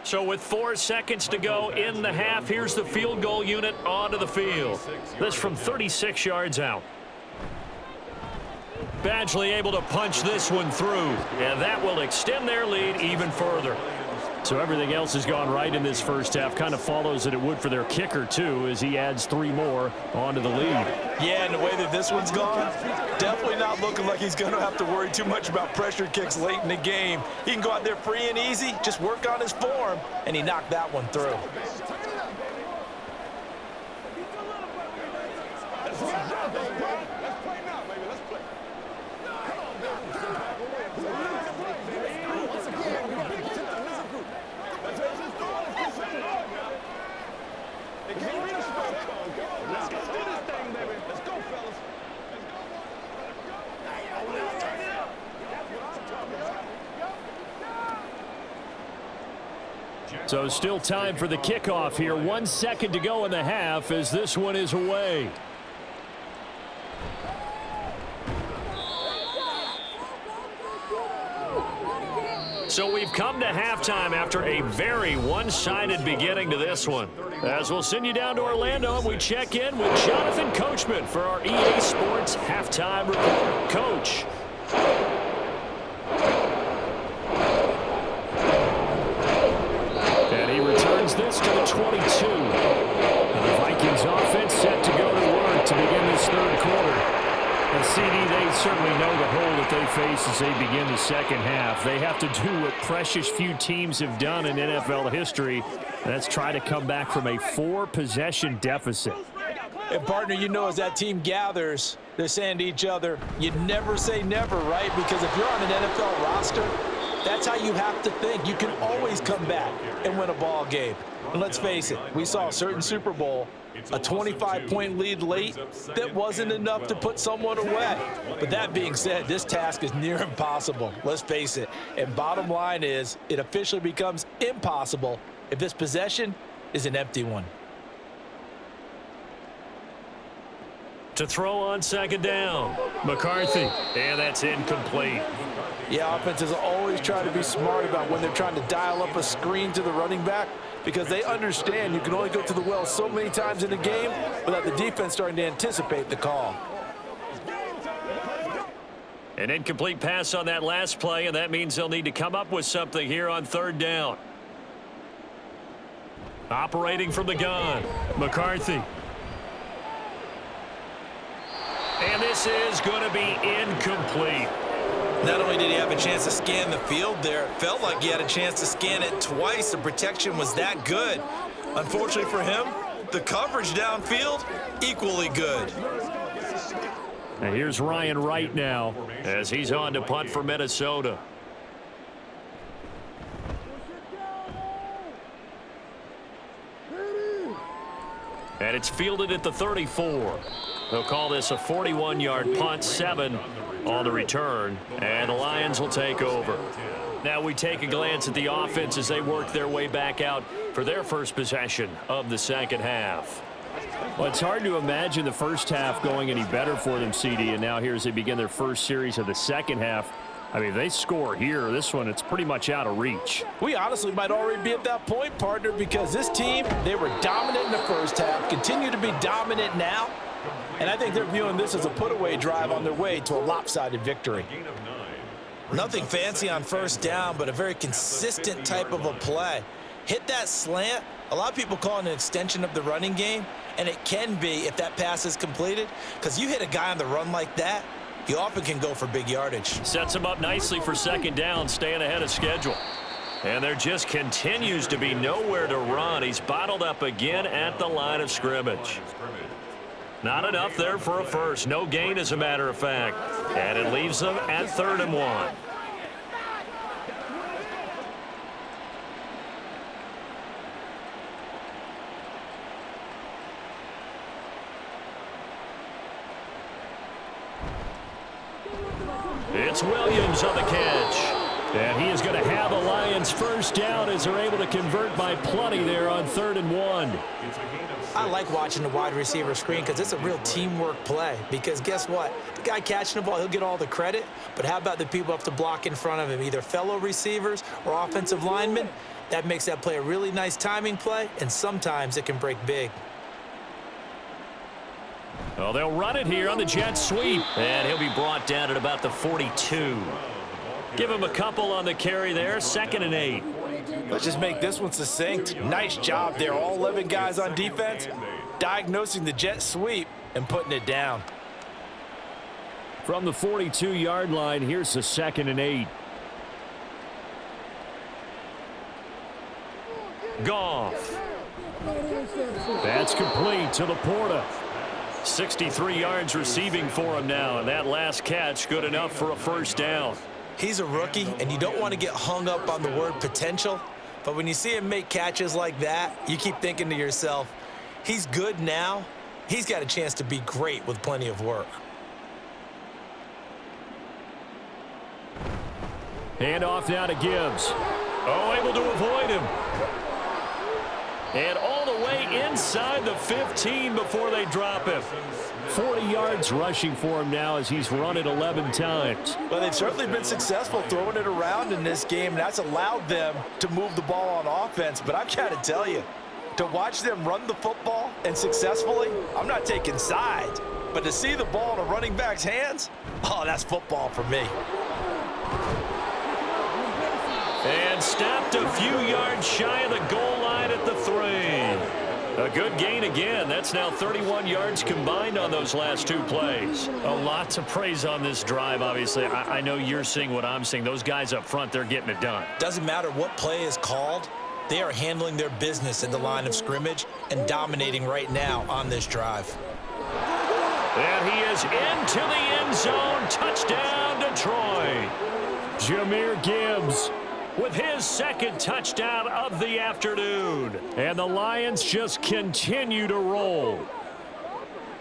So with 4 seconds to go in the half, here's the field goal unit onto the field. This from 36 yards out. Badgley able to punch this one through, and that will extend their lead even further. So everything else has gone right in this first half. Kind of follows that it would for their kicker, too, as he adds 3 more onto the lead. Yeah, and the way that this one's gone, definitely not looking like he's going to have to worry too much about pressure kicks late in the game. He can go out there free and easy, just work on his form, and he knocked that one through. So still time for the kickoff here. 1 second to go in the half as this one is away. So we've come to halftime after a very one-sided beginning to this one. As we'll send you down to Orlando, and we check in with Jonathan Coachman for our EA Sports Halftime Report. Coach. And he returns this to the 22. And the Vikings offense set to go to work to begin this third quarter. And CD, they certainly know the hole that they face as they begin the second half. They have to do what precious few teams have done in NFL history. And that's try to come back from a 4-possession deficit. And, partner, you know as that team gathers, they're saying to each other, you never say never, right? Because if you're on an NFL roster, That's how you have to think. You can always come back and win a ball game. And let's face it, we saw a certain Super Bowl, a 25-point lead late that wasn't enough to put someone away. But that being said, this task is near impossible. Let's face it. And bottom line is, it officially becomes impossible if this possession is an empty one. To throw on second down, McCarthy, and that's incomplete. Yeah, offenses always try to be smart about when they're trying to dial up a screen to the running back, because they understand you can only go to the well so many times in a game without the defense starting to anticipate the call. An incomplete pass on that last play, and that means they'll need to come up with something here on third down. Operating from the gun, McCarthy. And this is going to be incomplete. Not only did he have a chance to scan the field there, it felt like he had a chance to scan it twice. The protection was that good. Unfortunately for him, the coverage downfield, equally good. And here's Ryan Wright now as he's on to punt for Minnesota. And it's fielded at the 34. They'll call this a 41-yard punt, 7 on the return, and the Lions will take over. Now we take a glance at the offense as they work their way back out for their first possession of the second half. Well, it's hard to imagine the first half going any better for them, CD, and now here as they begin their first series of the second half. I mean, if they score here, this one, it's pretty much out of reach. We honestly might already be at that point, partner, because this team, they were dominant in the first half, continue to be dominant now, and I think they're viewing this as a put-away drive on their way to a lopsided victory. Nothing fancy on first down, but a very consistent type of a play. Hit that slant. A lot of people call it an extension of the running game, and it can be if that pass is completed, because you hit a guy on the run like that, you often can go for big yardage. Sets him up nicely for second down, staying ahead of schedule. And there just continues to be nowhere to run. He's bottled up again at the line of scrimmage. Not enough there for a first. No gain, as a matter of fact. And it leaves them at 3rd and 1. It's Williams on the catch. And he is going to have a Lions first down as they're able to convert by plenty there on 3rd and 1. I like watching the wide receiver screen because it's a real teamwork play. Because guess what? The guy catching the ball, he'll get all the credit. But how about the people up to block in front of him, either fellow receivers or offensive linemen? That makes that play a really nice timing play, and sometimes it can break big. Well, they'll run it here on the jet sweep. And he'll be brought down at about the 42. Give him a couple on the carry there, 2nd and 8. Let's just make this one succinct. Nice job there. All 11 guys on defense diagnosing the jet sweep and putting it down. From the 42-yard line, here's the 2nd and 8. Goff. That's complete to Laporta. 63 yards receiving for him now, and that last catch good enough for a first down. He's a rookie, and you don't want to get hung up on the word potential. But when you see him make catches like that, you keep thinking to yourself, he's good now. He's got a chance to be great with plenty of work. Hand off now to Gibbs. Oh, able to avoid him. And all the way inside the 15 before they drop him. 40 yards rushing for him now as he's run it 11 times. Well, they've certainly been successful throwing it around in this game, and that's allowed them to move the ball on offense. But I've got to tell you, to watch them run the football and successfully, I'm not taking sides, but to see the ball in a running back's hands, oh, that's football for me. And stopped a few yards shy of the goal line at the 3. A good gain again. That's now 31 yards combined on those last 2 plays. A lot to praise on this drive, obviously. I know you're seeing what I'm seeing. Those guys up front, they're getting it done. Doesn't matter what play is called. They are handling their business at the line of scrimmage and dominating right now on this drive. And he is into the end zone. Touchdown, Detroit. Jahmyr Gibbs with his second touchdown of the afternoon. And the Lions just continue to roll.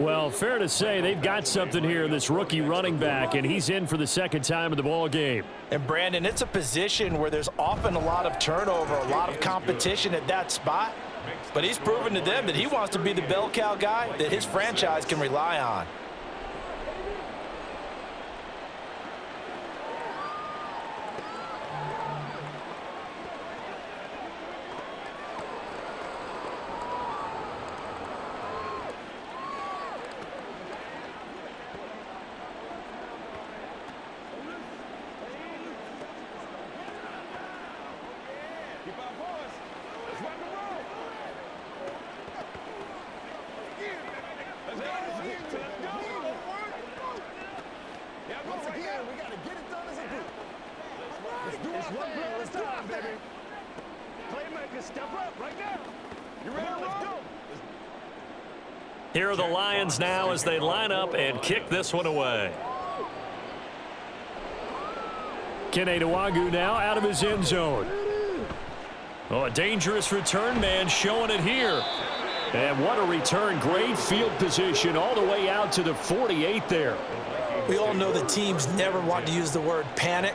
Well, fair to say they've got something here, this rookie running back, and he's in for the second time in the ball game. And, Brandon, it's a position where there's often a lot of turnover, a lot of competition at that spot. But he's proven to them that he wants to be the bell cow guy that his franchise can rely on. Here are the Lions now as they line up and kick this one away. Kene Nwangwu now out of his end zone. Oh, a dangerous return man showing it here. And what a return. Great field position all the way out to the 48 there. We all know the teams never want to use the word panic,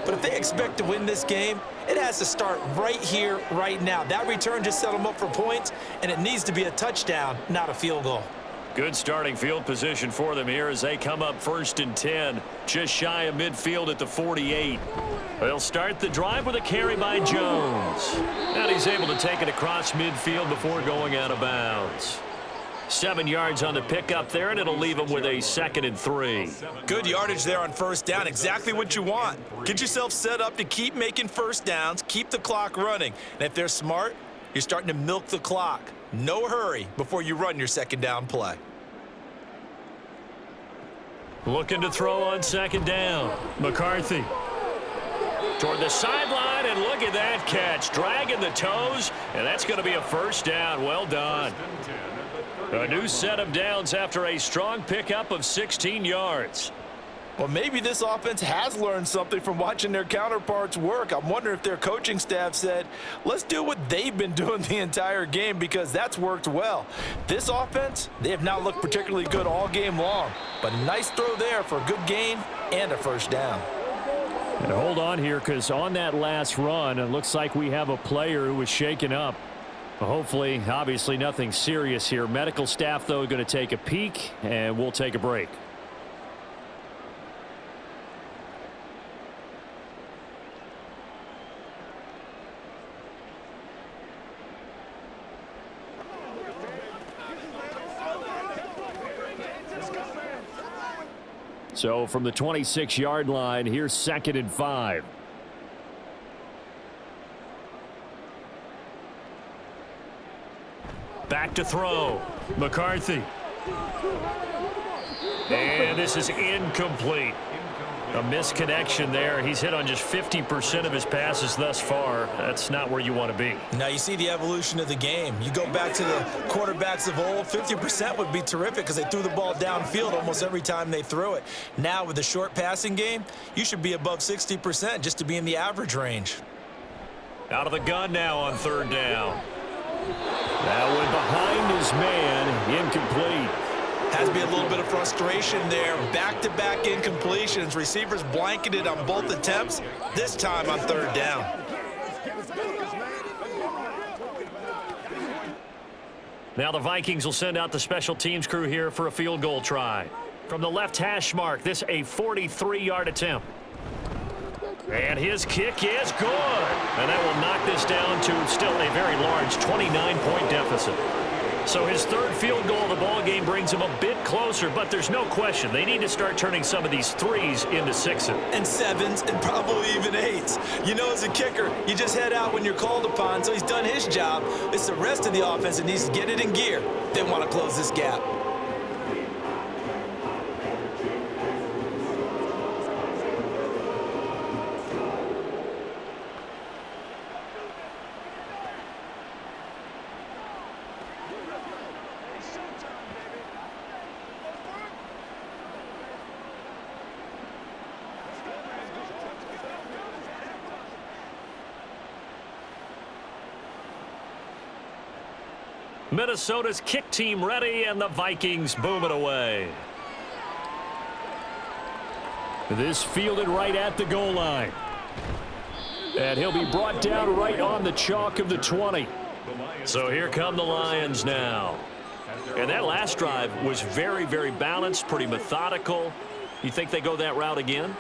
but if they expect to win this game, it has to start right here, right now. That return just set them up for points, and it needs to be a touchdown, not a field goal. Good starting field position for them here as they come up 1st and 10, just shy of midfield at the 48. They'll start the drive with a carry by Jones. And he's able to take it across midfield before going out of bounds. 7 yards on the pickup there, and it'll leave them with a 2nd and 3. Good yardage there on first down, exactly what you want. Get yourself set up to keep making first downs, keep the clock running. And if they're smart, you're starting to milk the clock. No hurry before you run your second down play. Looking to throw on 2nd down. McCarthy toward the sideline, and look at that catch. Dragging the toes, and that's going to be a first down. Well done. A new set of downs after a strong pickup of 16 yards. Well, maybe this offense has learned something from watching their counterparts work. I'm wondering if their coaching staff said, let's do what they've been doing the entire game, because that's worked well. This offense, they have not looked particularly good all game long, but a nice throw there for a good gain and a first down. And hold on here, because on that last run, it looks like we have a player who was shaken up. Hopefully, obviously nothing serious here. Medical staff, though, going to take a peek, and we'll take a break. So from the 26-yard line, here's 2nd and 5. Back to throw. McCarthy. And this is incomplete. A misconnection there. He's hit on just 50% of his passes thus far. That's not where you want to be. Now you see the evolution of the game. You go back to the quarterbacks of old, 50% would be terrific because they threw the ball downfield almost every time they threw it. Now with the short passing game, you should be above 60% just to be in the average range. Out of the gun now on 3rd down. That one behind his man, incomplete. Has to be a little bit of frustration there. Back-to-back incompletions. Receivers blanketed on both attempts, this time on 3rd down. Now the Vikings will send out the special teams crew here for a field goal try. From the left hash mark, this a 43-yard attempt. And his kick is good. And that will knock this down to still a very large 29-point deficit. So his 3rd field goal of the ball game brings him a bit closer, but there's no question they need to start turning some of these 3s into 6s. And 7s and probably even 8s. You know, as a kicker, you just head out when you're called upon, so he's done his job. It's the rest of the offense that needs to get it in gear. They want to close this gap. Minnesota's kick team ready, and the Vikings boom it away. This fielded right at the goal line. And he'll be brought down right on the chalk of the 20. So here come the Lions now. And that last drive was very, very balanced, pretty methodical. You think they go that route again?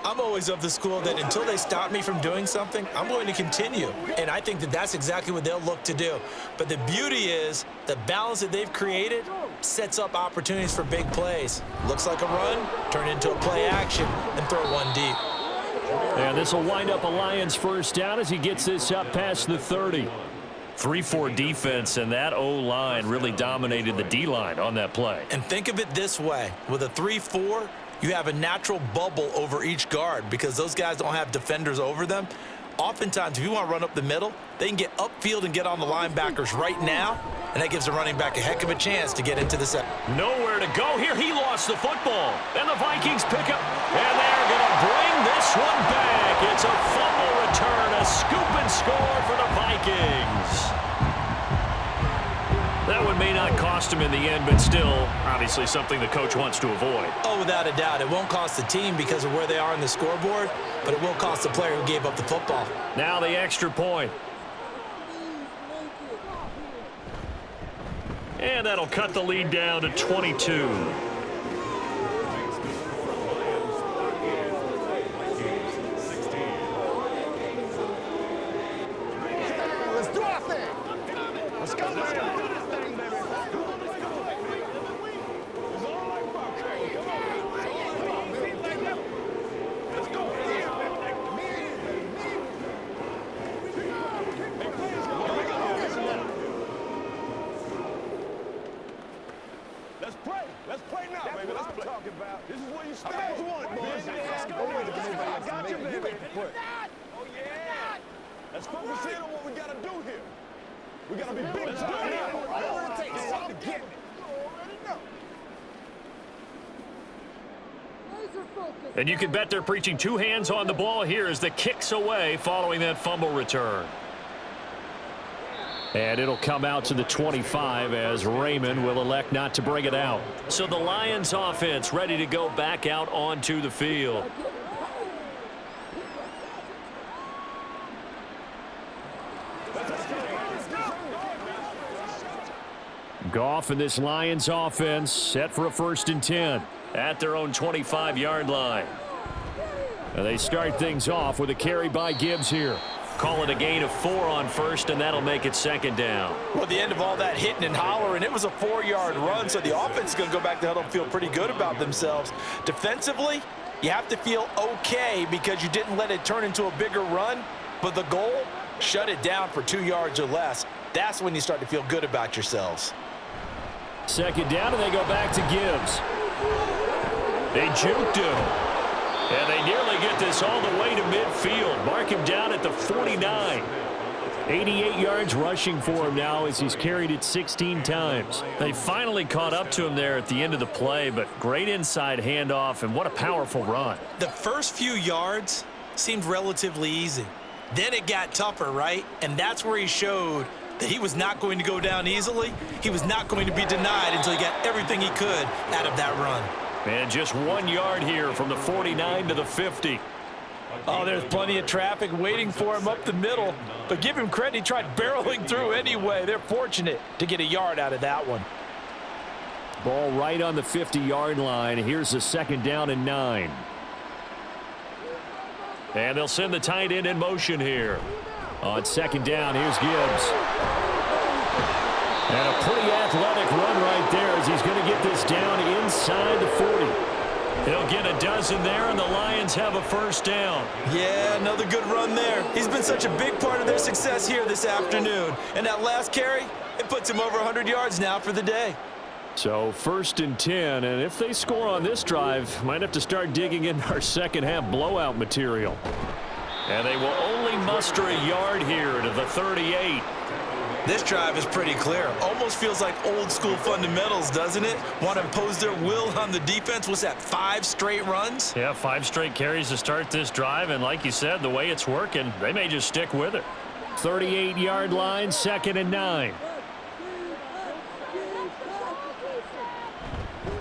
I'm always of the school that until they stop me from doing something, I'm going to continue. And I think that that's exactly what they'll look to do. But the beauty is the balance that they've created sets up opportunities for big plays. Looks like a run, turn into a play action, and throw one deep. And this will wind up a Lions first down as he gets this up past the 30. 3-4 defense, and that O-line really dominated the D-line on that play. And think of it this way. With a 3-4, you have a natural bubble over each guard because those guys don't have defenders over them. Oftentimes, if you want to run up the middle, they can get upfield and get on the linebackers right now, and that gives the running back a heck of a chance to get into the set. Nowhere to go here. He lost the football, and the Vikings pick up, and they're going to bring this one back. It's a fumble return, a scoop and score for the Vikings. That one may not cost him in the end, but still, obviously something the coach wants to avoid. Oh, without a doubt. It won't cost the team because of where they are on the scoreboard, but it will cost the player who gave up the football. Now the extra point. And that'll cut the lead down to 22. Let's do our thing. Let's go, man. Do this thing, baby. It's all like rock. Come on, man. Let's go. Let's play. Let's play now, baby. Let's play. Talking about. This is where you start. What you want, boys. Let's go. I got you, baby. Oh, yeah. Let's focus in on what we got to do here. We got to be big time now. Whatever it takes. It's out to get it. You already know. And you can bet they're preaching two hands on the ball here as the kick's away following that fumble return. And it'll come out to the 25 as Raymond will elect not to bring it out. So the Lions offense ready to go back out onto the field. Goff and this Lions offense set for a 1st and 10. At their own 25-yard line. And they start things off with a carry by Gibbs here. Call it a gain of 4 on first, and that'll make it 2nd down. Well, at the end of all that hitting and hollering, it was a 4-yard run, so the offense is going to go back to huddle and feel pretty good about themselves. Defensively, you have to feel okay because you didn't let it turn into a bigger run, but the goal, shut it down for 2 yards or less. That's when you start to feel good about yourselves. 2nd down, and they go back to Gibbs. They juked him. And they nearly get this all the way to midfield. Mark him down at the 49. 88 yards rushing for him now as he's carried it 16 times. They finally caught up to him there at the end of the play, but great inside handoff, and what a powerful run. The first few yards seemed relatively easy. Then it got tougher, right? And that's where he showed that he was not going to go down easily. He was not going to be denied until he got everything he could out of that run. And just 1 yard here from the 49 to the 50. Oh, there's plenty of traffic waiting for him up the middle. But give him credit, he tried barreling through anyway. They're fortunate to get a yard out of that one. Ball right on the 50-yard line. Here's a 2nd down and 9. And they'll send the tight end in motion here. On 2nd down, here's Gibbs. And a pretty athletic run right there as he's going to get this down inside the 40. He'll get a dozen there, and the Lions have a 1st down. Yeah, another good run there. He's been such a big part of their success here this afternoon. And that last carry, it puts him over 100 yards now for the day. So 1st and 10, and if they score on this drive, might have to start digging in our second-half blowout material. And they will only muster a yard here to the 38. This drive is pretty clear. Almost feels like old school fundamentals, doesn't it? Want to impose their will on the defense. What's that, 5 straight runs? Yeah, 5 straight carries to start this drive, and like you said, the way it's working, they may just stick with it. 38-yard line, 2nd and 9.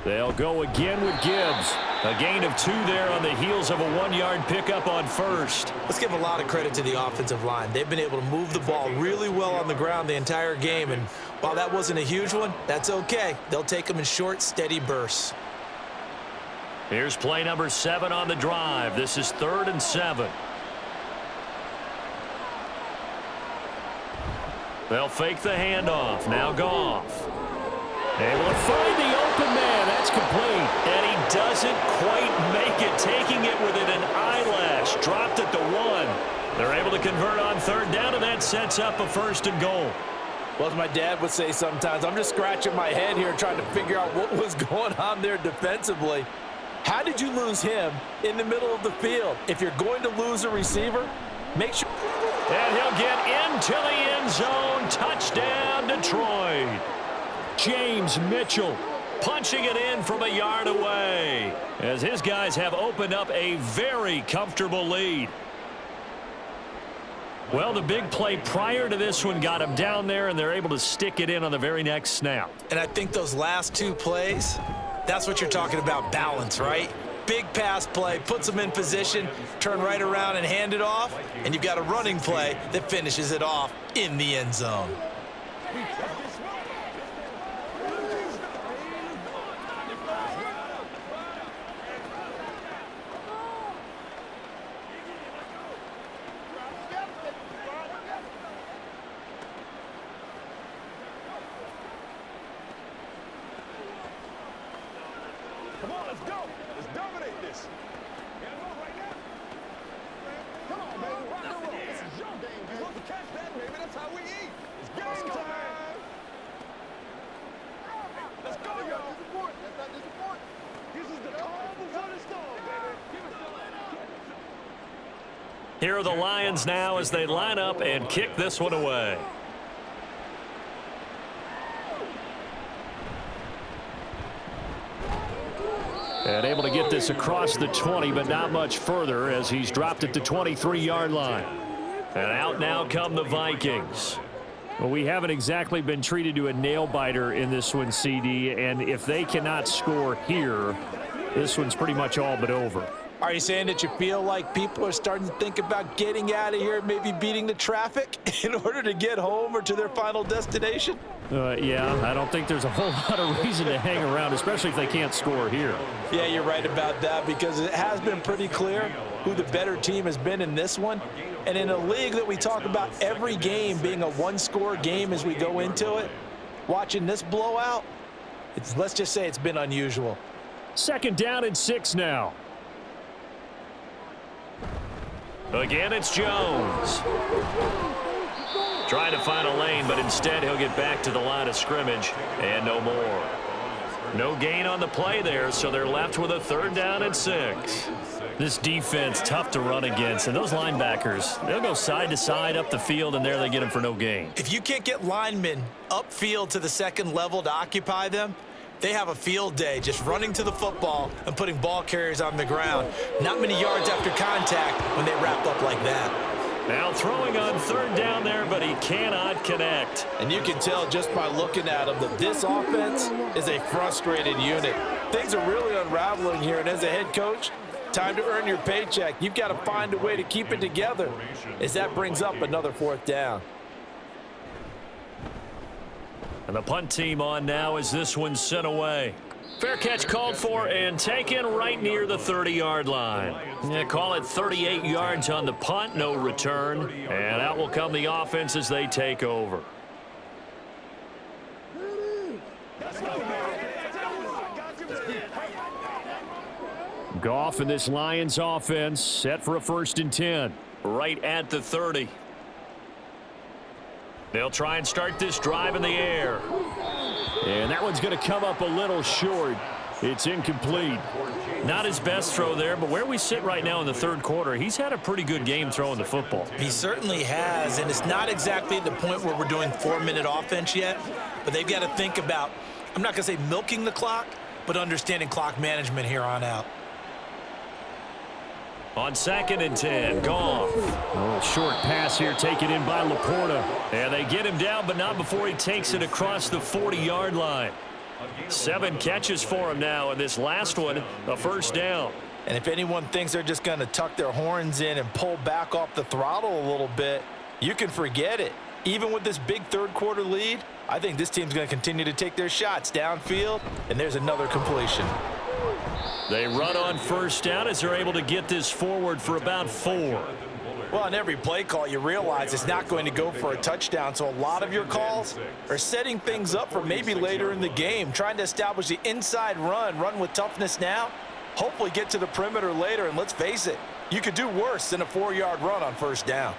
They'll go again with Gibbs. A gain of 2 there on the heels of a 1-yard pickup on first. Let's give a lot of credit to the offensive line. They've been able to move the ball really well on the ground the entire game, and while that wasn't a huge one, that's okay. They'll take them in short, steady bursts. Here's play number 7 on the drive. This is 3rd and 7. They'll fake the handoff. Now Goff. Able to find the open man. That's complete. And he doesn't quite make it, taking it within an eyelash. Dropped at the 1. They're able to convert on 3rd down, and that sets up a 1st and goal. Well, as my dad would say sometimes, I'm just scratching my head here trying to figure out what was going on there defensively. How did you lose him in the middle of the field? If you're going to lose a receiver, make sure. And he'll get into the end zone. Touchdown, Detroit. James Mitchell punching it in from a yard away as his guys have opened up a very comfortable lead. Well, the big play prior to this one got him down there, and they're able to stick it in on the very next snap. And I think those last 2 plays, that's what you're talking about, balance, right? Big pass play, puts them in position, turn right around and hand it off, and you've got a running play that finishes it off in the end zone. Come on, let's go. Let's dominate this. Yeah, go right now. Come on, baby. Rock and roll. This is your game, baby. Supposed to catch that, baby. That's how we eat. It's game time. Let's go, y'all. Let's not disappoint. This is the calm before the storm, baby. Give us the Here are the Lions now as they line up and kick this one away. And able to get this across the 20, but not much further as he's dropped it to 23-yard line. And out now come the Vikings. Well, we haven't exactly been treated to a nail-biter in this one, CD, and if they cannot score here, this one's pretty much all but over. Are you saying that you feel like people are starting to think about getting out of here, maybe beating the traffic in order to get home or to their final destination? Yeah, I don't think there's a whole lot of reason to hang around, especially if they can't score here. Yeah, you're right about that because it has been pretty clear who the better team has been in this one. And in a league that we talk about every game being a one-score game as we go into it, watching this blowout, let's just say it's been unusual. 2nd down and 6 now. Again, it's Jones. Trying to find a lane, but instead he'll get back to the line of scrimmage and no more. No gain on the play there, so they're left with a 3rd down and 6. This defense tough to run against, and those linebackers, they'll go side to side up the field, and there they get them for no gain. If you can't get linemen upfield to the 2nd level to occupy them, they have a field day just running to the football and putting ball carriers on the ground. Not many yards after contact when they wrap up like that. Now throwing on 3rd down there, but he cannot connect. And you can tell just by looking at him that this offense is a frustrated unit. Things are really unraveling here, and as a head coach, time to earn your paycheck. You've got to find a way to keep it together as that brings up another 4th down. And the punt team on now as this one's sent away. Fair catch called for and taken right near the 30-yard line. Yeah, call it 38 yards on the punt, no return. And out will come the offense as they take over. Goff and this Lions offense set for a 1st and 10. Right at the 30. They'll try and start this drive in the air. And that one's going to come up a little short. It's incomplete. Not his best throw there, but where we sit right now in the 3rd quarter, he's had a pretty good game throwing the football. He certainly has, and it's not exactly at the point where we're doing 4-minute offense yet, but they've got to think about, I'm not going to say milking the clock, but understanding clock management here on out. On 2nd and 10, Goff. A little short pass here taken in by Laporta. And they get him down, but not before he takes it across the 40-yard line. 7 catches for him now, and this last one, a first down. And if anyone thinks they're just going to tuck their horns in and pull back off the throttle a little bit, you can forget it. Even with this big third-quarter lead, I think this team's going to continue to take their shots downfield, and there's another completion. They run on first down as they're able to get this forward for about 4. Well, on every play call, you realize it's not going to go for a touchdown, so a lot of your calls are setting things up for maybe later in the game, trying to establish the inside run with toughness now, hopefully get to the perimeter later, and let's face it, you could do worse than a 4-yard run on first down.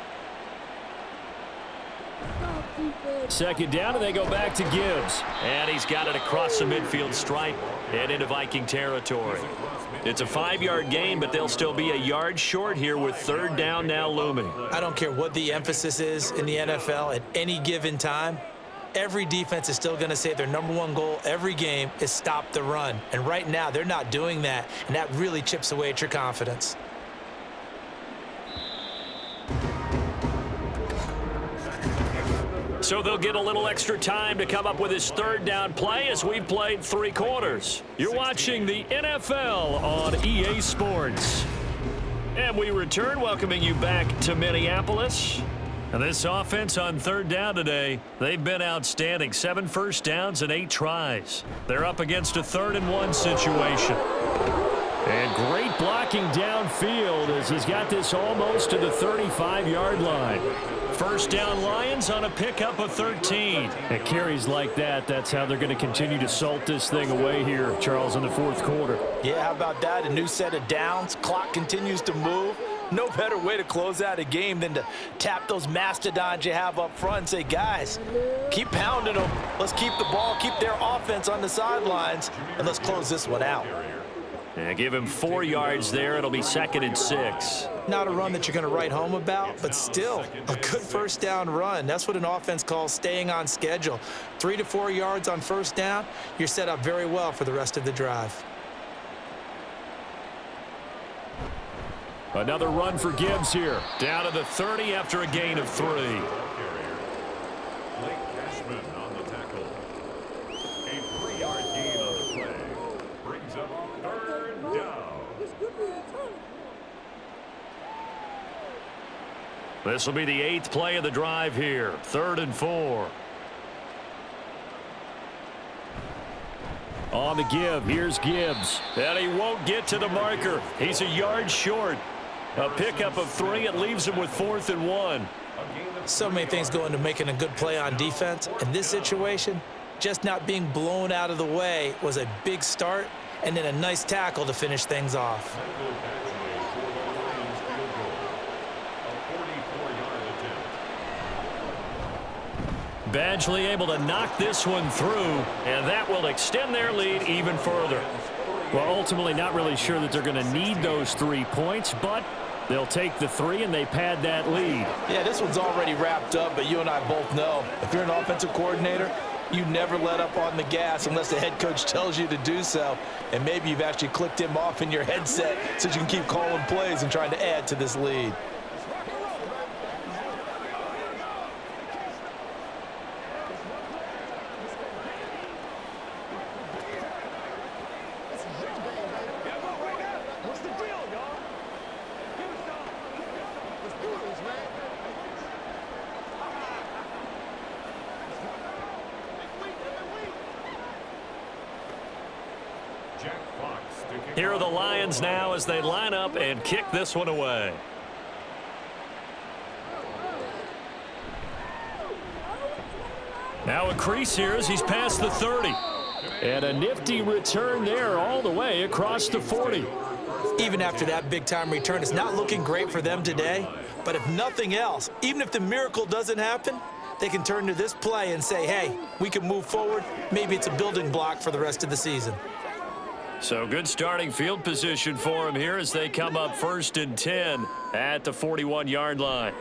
Second down, and they go back to Gibbs. And he's got it across the midfield stripe and into Viking territory. It's a 5-yard gain, but they'll still be a yard short here with third down now looming. I don't care what the emphasis is in the NFL at any given time. Every defense is still going to say their #1 goal every game is stop the run. And right now, they're not doing that, and that really chips away at your confidence. So they'll get a little extra time to come up with his third down play as we've played 3 quarters. You're watching the NFL on EA Sports. And we return, welcoming you back to Minneapolis. And this offense on third down today, they've been outstanding. 7 first downs and 8 tries. They're up against a 3rd and 1 situation. And great blocking downfield as he's got this almost to the 35-yard line. First down Lions on a pickup of 13. At carries like that, that's how they're going to continue to salt this thing away here, Charles, in the 4th quarter. Yeah, how about that? A new set of downs. Clock continues to move. No better way to close out a game than to tap those mastodons you have up front and say, guys, keep pounding them. Let's keep the ball, keep their offense on the sidelines, and let's close this one out. And give him 4 yards there. It'll be 2nd and 6. Not a run that you're going to write home about, but still a good first down run. That's what an offense calls staying on schedule. 3 to 4 yards on first down, you're set up very well for the rest of the drive. Another run for Gibbs here. Down to the 30 after a gain of 3. This will be the 8th play of the drive here. 3rd and 4. On the give, here's Gibbs. And he won't get to the marker. He's a yard short. A pickup of 3. It leaves him with 4th and 1. So many things go into making a good play on defense. In this situation, just not being blown out of the way was a big start, and then a nice tackle to finish things off. Badgley able to knock this one through, and that will extend their lead even further. Well, ultimately not really sure that they're going to need those 3 points, but they'll take the 3 and they pad that lead. Yeah, this one's already wrapped up, but you and I both know if you're an offensive coordinator, you never let up on the gas unless the head coach tells you to do so. And maybe you've actually clicked him off in your headset so you can keep calling plays and trying to add to this lead. Here are the Lions now as they line up and kick this one away. Now a crease here as he's past the 30. And a nifty return there all the way across the 40. Even after that big-time return, it's not looking great for them today. But if nothing else, even if the miracle doesn't happen, they can turn to this play and say, hey, we can move forward. Maybe it's a building block for the rest of the season. So good starting field position for him here as they come up 1st and 10 at the 41-yard line.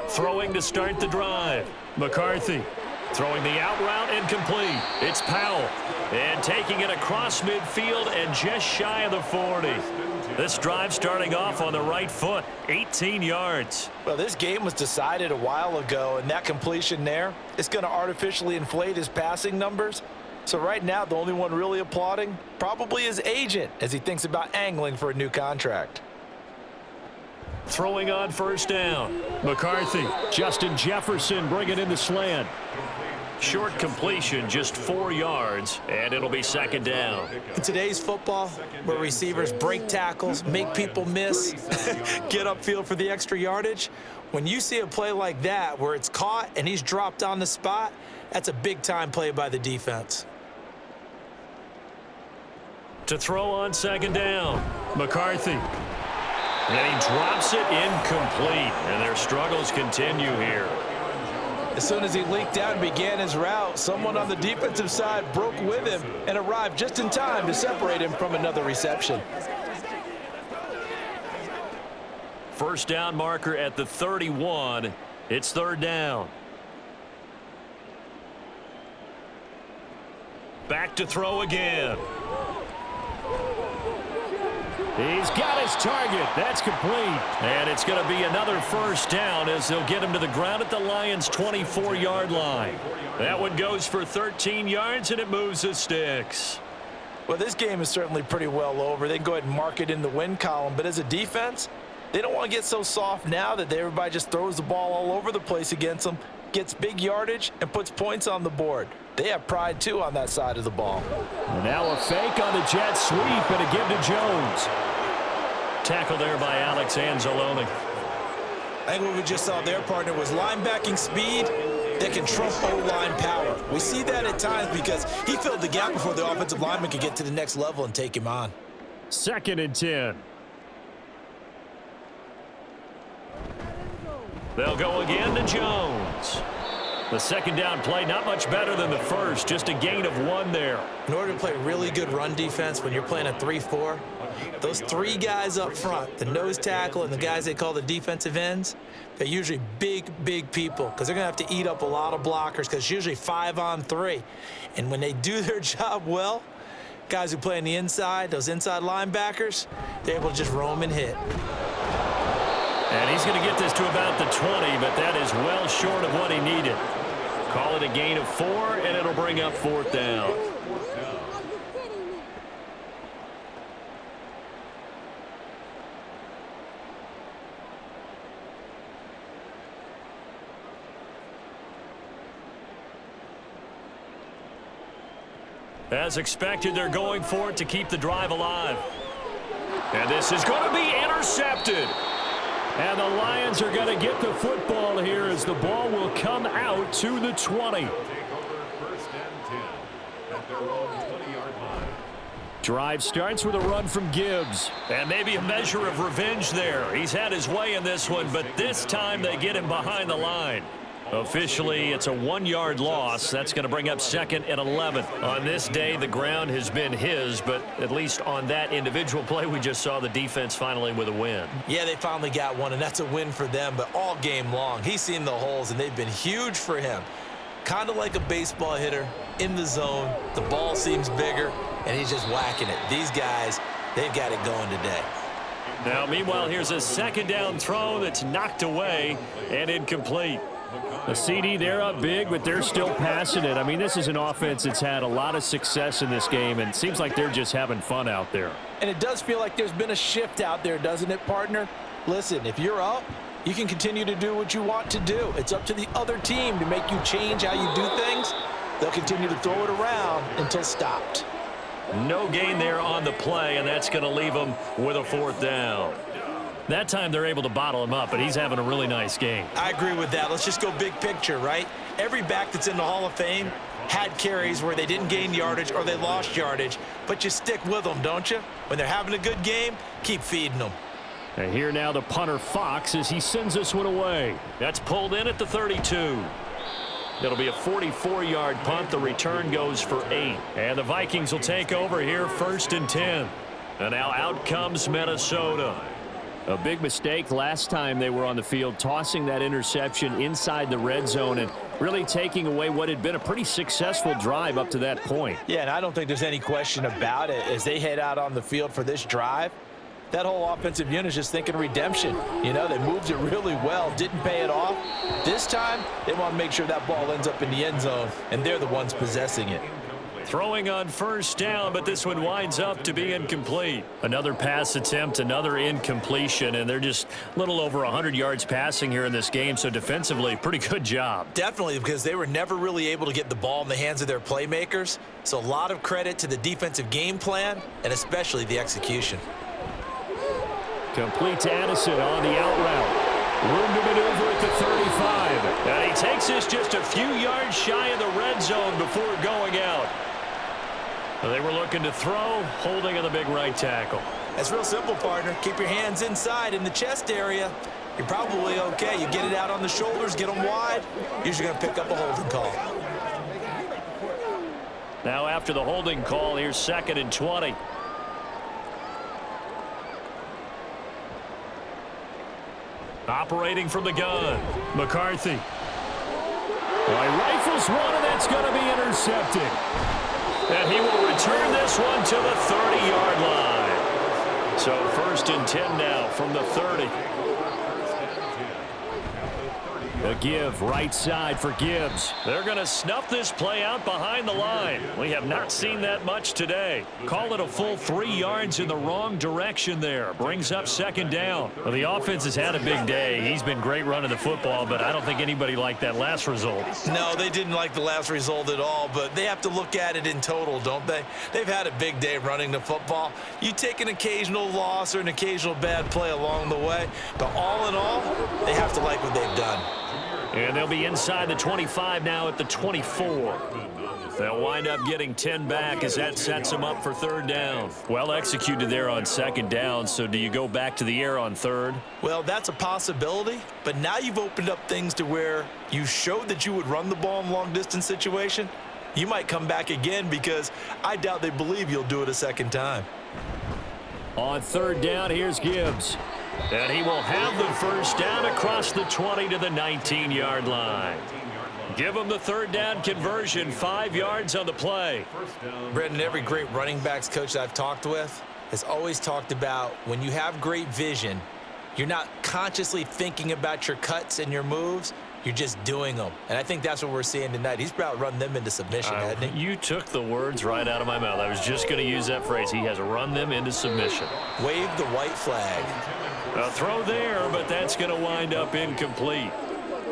Throwing to start the drive. McCarthy throwing the out route incomplete. It's Powell. And taking it across midfield and just shy of the 40. This drive starting off on the right foot, 18 yards. Well, this game was decided a while ago, and that completion there, it's going to artificially inflate his passing numbers. So right now, the only one really applauding probably his agent as he thinks about angling for a new contract. Throwing on first down. McCarthy, Justin Jefferson bringing in the slant. Short completion, just 4 yards, and it'll be second down. In today's football, where receivers break tackles, make people miss, get upfield for the extra yardage, when you see a play like that where it's caught and he's dropped on the spot, that's a big-time play by the defense. To throw on second down, McCarthy. And he drops it incomplete, and their struggles continue here. As soon as he leaked out and began his route, someone on the defensive side broke with him and arrived just in time to separate him from another reception. First down marker at the 31. It's third down. Back to throw again. He's got his target. That's complete. And it's going to be another first down as they'll get him to the ground at the Lions' 24-yard line. That one goes for 13 yards, and it moves the sticks. Well, this game is certainly pretty well over. They can go ahead and mark it in the win column. But as a defense, they don't want to get so soft now that everybody just throws the ball all over the place against them, gets big yardage, and puts points on the board. They have pride, too, on that side of the ball. And now a fake on the jet sweep and a give to Jones. Tackle there by Alex Anzalone. I think what we just saw there, partner, was linebacking speed that can trump O-line power. We see that at times because he filled the gap before the offensive lineman could get to the next level and take him on. 2nd and 10. They'll go again to Jones. The second down play, not much better than the first, just a gain of 1 there. In order to play really good run defense when you're playing a 3-4, those 3 guys up front, the nose tackle and the guys they call the defensive ends, they're usually big people because they're going to have to eat up a lot of blockers because it's usually 5-on-3. And when they do their job well, guys who play on the inside, those inside linebackers, they're able to just roam and hit. And he's going to get this to about the 20, but that is well short of what he needed. Call it a gain of 4, and it'll bring up 4th down. As expected, they're going for it to keep the drive alive. And this is going to be intercepted. And the Lions are going to get the football here as the ball will come out to the 20. Drive starts with a run from Gibbs. And maybe a measure of revenge there. He's had his way in this one, but this time they get him behind the line. Officially, it's a 1-yard loss. That's going to bring up 2nd and 11. On this day, the ground has been his, but at least on that individual play, we just saw the defense finally with a win. Yeah, they finally got one, and that's a win for them, but all game long, he's seen the holes, and they've been huge for him. Kind of like a baseball hitter in the zone. The ball seems bigger, and he's just whacking it. These guys, they've got it going today. Now, meanwhile, here's a 2nd down throw that's knocked away and incomplete. The CD, they're up big, but they're still passing it. I mean, this is an offense that's had a lot of success in this game, and it seems like they're just having fun out there. And it does feel like there's been a shift out there, doesn't it, partner? Listen, if you're up, you can continue to do what you want to do. It's up to the other team to make you change how you do things. They'll continue to throw it around until stopped. No gain there on the play, and that's going to leave them with a 4th down. That time they're able to bottle him up, but he's having a really nice game. I agree with that. Let's just go big picture, right? Every back that's in the Hall of Fame had carries where they didn't gain yardage or they lost yardage, but you stick with them, don't you? When they're having a good game, keep feeding them. And here now the punter Fox as he sends this one away. That's pulled in at the 32. It'll be a 44-yard punt. The return goes for 8. And the Vikings will take over here 1st and 10. And now out comes Minnesota. A big mistake last time they were on the field, tossing that interception inside the red zone and really taking away what had been a pretty successful drive up to that point. Yeah, and I don't think there's any question about it. As they head out on the field for this drive, that whole offensive unit is just thinking redemption. You know, they moved it really well, didn't pay it off. This time, they want to make sure that ball ends up in the end zone, and they're the ones possessing it. Throwing on first down, but this one winds up to be incomplete. Another pass attempt, another incompletion, and they're just a little over 100 yards passing here in this game, so defensively, pretty good job. Definitely, because they were never really able to get the ball in the hands of their playmakers. So a lot of credit to the defensive game plan, and especially the execution. Complete to Addison on the out route. Room to maneuver at the 35. And he takes this just a few yards shy of the red zone before going out. They were looking to throw, holding on the big right tackle. That's real simple, partner. Keep your hands inside in the chest area. You're probably okay. You get it out on the shoulders, get them wide. Usually going to pick up a holding call. Now after the holding call, here's 2nd and 20. Operating from the gun, McCarthy. Rifles one, and that's going to be intercepted. And he will return this one to the 30-yard line. So 1st and 10 now from the 30. A give right side for Gibbs. They're going to snuff this play out behind the line. We have not seen that much today. Call it a full 3 yards in the wrong direction there. Brings up 2nd down. Well, the offense has had a big day. He's been great running the football, but I don't think anybody liked that last result. No, they didn't like the last result at all, but they have to look at it in total, don't they? They've had a big day running the football. You take an occasional loss or an occasional bad play along the way, but all in all, they have to like what they've done. And they'll be inside the 25 now at the 24. They'll wind up getting 10 back as that sets them up for 3rd down. Well executed there on 2nd down, so do you go back to the air on 3rd? Well, that's a possibility, but now you've opened up things to where you showed that you would run the ball in long-distance situation. You might come back again because I doubt they believe you'll do it a 2nd time. On 3rd down, here's Gibbs. And he will have the 1st down across the 20 to the 19-yard line. Give him the 3rd down conversion, 5 yards on the play. Brendan, every great running backs coach that I've talked with has always talked about when you have great vision, you're not consciously thinking about your cuts and your moves. You're just doing them. And I think that's what we're seeing tonight. He's about run them into submission, hasn't he? You took the words right out of my mouth. I was just going to use that phrase. He has run them into submission. Wave the white flag. A throw there, but that's going to wind up incomplete.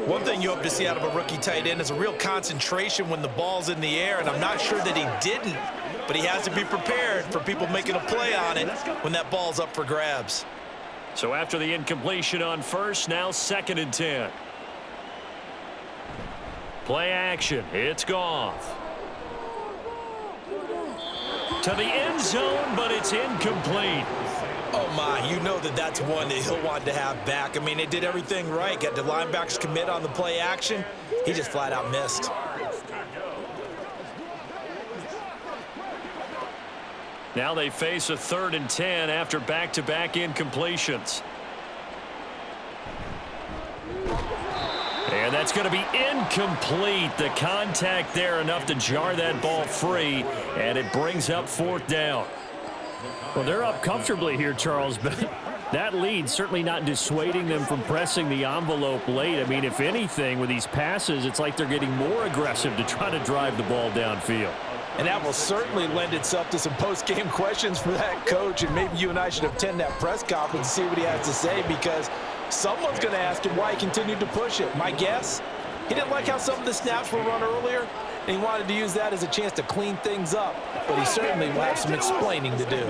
One thing you hope to see out of a rookie tight end is a real concentration when the ball's in the air, and I'm not sure that he didn't, but he has to be prepared for people making a play on it when that ball's up for grabs. So after the incompletion on 1st, now 2nd and 10. Play action. It's Goff. To the end zone, but it's incomplete. Oh, my, you know that that's one that he'll want to have back. I mean, they did everything right. Got the linebackers commit on the play action. He just flat out missed. Now they face a 3rd and 10 after back-to-back incompletions. And that's going to be incomplete. The contact there enough to jar that ball free, and it brings up 4th down. Well, they're up comfortably here, Charles, but that lead certainly not dissuading them from pressing the envelope late. I mean, if anything, with these passes, it's like they're getting more aggressive to try to drive the ball downfield. And that will certainly lend itself to some post-game questions for that coach, and maybe you and I should attend that press conference and see what he has to say, because someone's going to ask him why he continued to push it. My guess, he didn't like how some of the snaps were run earlier, and he wanted to use that as a chance to clean things up, but he certainly will have some explaining to do.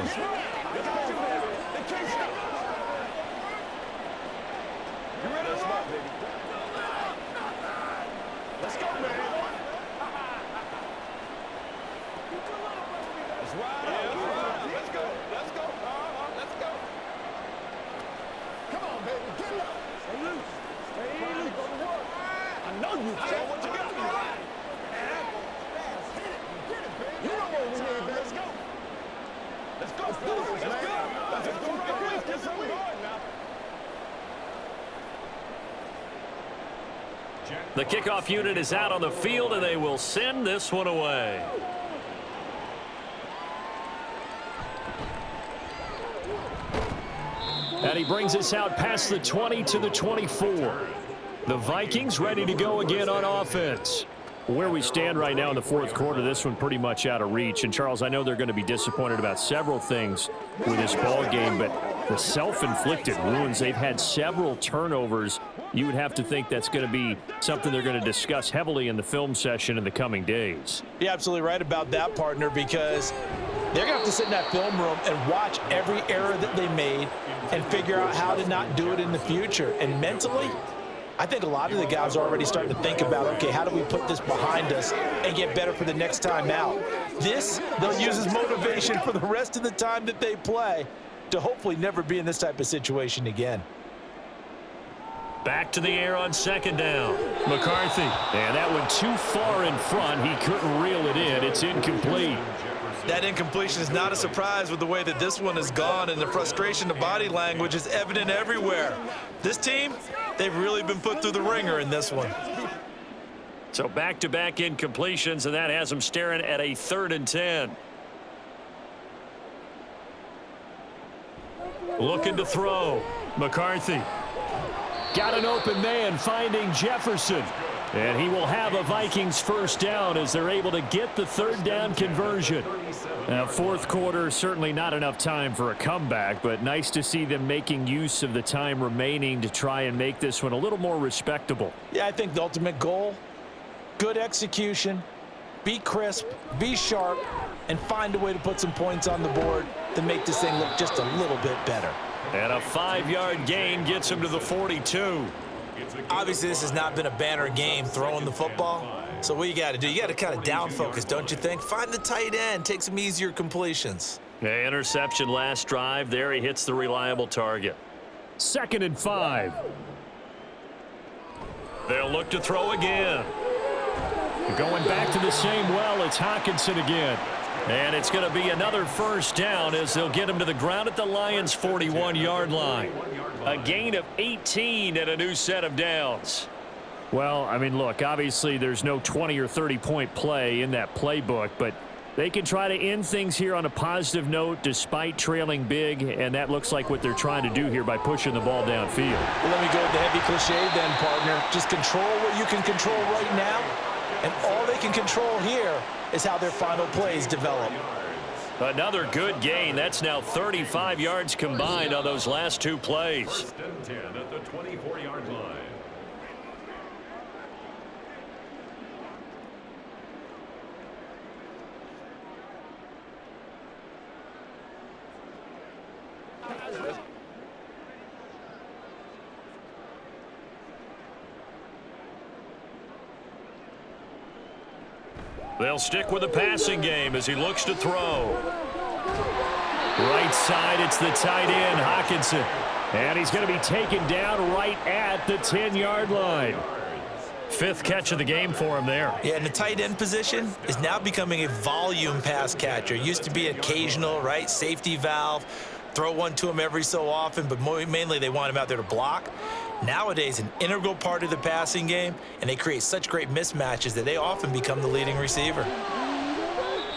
The kickoff unit is out on the field, and they will send this one away. And he brings us out past the 20 to the 24. The Vikings ready to go again on offense. Where we stand right now in the fourth quarter, this one pretty much out of reach. And, Charles, I know they're going to be disappointed about several things with this ball game, but the self-inflicted wounds, they've had several turnovers. You would have to think that's going to be something they're going to discuss heavily in the film session in the coming days. You're absolutely right about that, partner, because they're going to have to sit in that film room and watch every error that they made and figure out how to not do it in the future. And mentally, I think a lot of the guys are already starting to think about, okay, how do we put this behind us and get better for the next time out? This, they'll use as motivation for the rest of the time that they play to hopefully never be in this type of situation again. Back to the air on second down. McCarthy. And that one too far in front. He couldn't reel it in. It's incomplete. That incompletion is not a surprise with the way that this one has gone, and the frustration, the body language is evident everywhere. This team, they've really been put through the ringer in this one. So back-to-back incompletions, and that has them staring at a 3rd and 10. Looking to throw. McCarthy. Got an open man, finding Jefferson. And he will have a Vikings first down as they're able to get the 3rd down conversion. Now, fourth quarter, certainly not enough time for a comeback, but nice to see them making use of the time remaining to try and make this one a little more respectable. Yeah, I think the ultimate goal, good execution, be crisp, be sharp, and find a way to put some points on the board to make this thing look just a little bit better. And a 5-yard gain gets him to the 42. Obviously, this has not been a banner game throwing the football. So what you got to do, you got to kind of down focus, don't you think? Find the tight end, take some easier completions. Yeah, interception last drive. There he hits the reliable target. 2nd and 5. They'll look to throw again. Going back to the same well, it's Hockenson again. And it's going to be another first down as they'll get him to the ground at the Lions' 41-yard line. A gain of 18 and a new set of downs. Well, I mean, look, obviously there's no 20 or 30-point play in that playbook, but they can try to end things here on a positive note despite trailing big, and that looks like what they're trying to do here by pushing the ball downfield. Well, let me go with the heavy cliche then, partner. Just control what you can control right now, and all they can control here is how their final plays develop. Another good gain. That's now 35 yards combined on those last 2 plays. 1st and 10 at the 24-yard line. They'll stick with the passing game as he looks to throw. Right side, it's the tight end, Hockenson. And he's going to be taken down right at the 10-yard line. 5th catch of the game for him there. Yeah, and the tight end position is now becoming a volume pass catcher. Used to be occasional, right? Safety valve. Throw one to him every so often, but mainly they want him out there to block. Nowadays, an integral part of the passing game, and they create such great mismatches that they often become the leading receiver.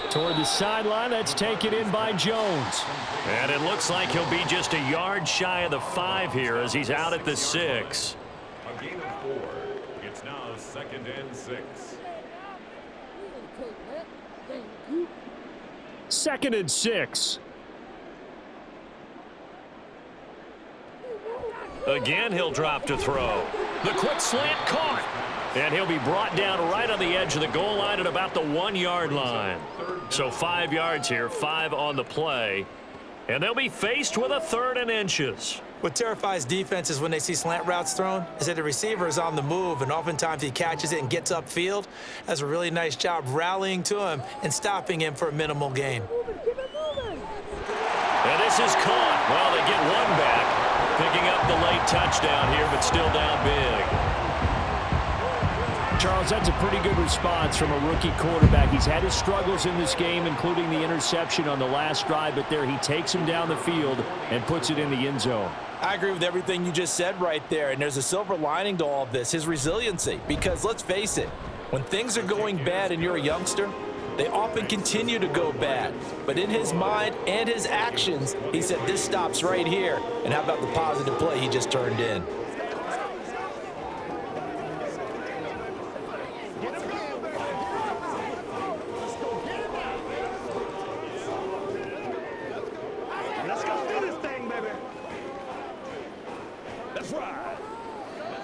Toward the sideline, that's taken in by Jones. And it looks like he'll be just a yard shy of the 5 here as he's out at the 6. A gain of 4. It's now 2nd and 6. 2nd and 6. Again, he'll drop to throw. The quick slant caught. And he'll be brought down right on the edge of the goal line at about the 1-yard line. So 5 yards here, 5 on the play. And they'll be faced with a 3rd and inches. What terrifies defenses when they see slant routes thrown is that the receiver is on the move, and oftentimes he catches it and gets upfield. Does a really nice job rallying to him and stopping him for a minimal gain. And this is caught. Well, they get one back. Picking up the late touchdown here, but still down big. Charles, that's a pretty good response from a rookie quarterback. He's had his struggles in this game, including the interception on the last drive, but there he takes him down the field and puts it in the end zone. I agree with everything you just said right there, and there's a silver lining to all of this, his resiliency. Because let's face it, when things are going bad and you're a youngster, they often continue to go bad. But in his mind and his actions, he said, this stops right here. And how about the positive play he just turned in?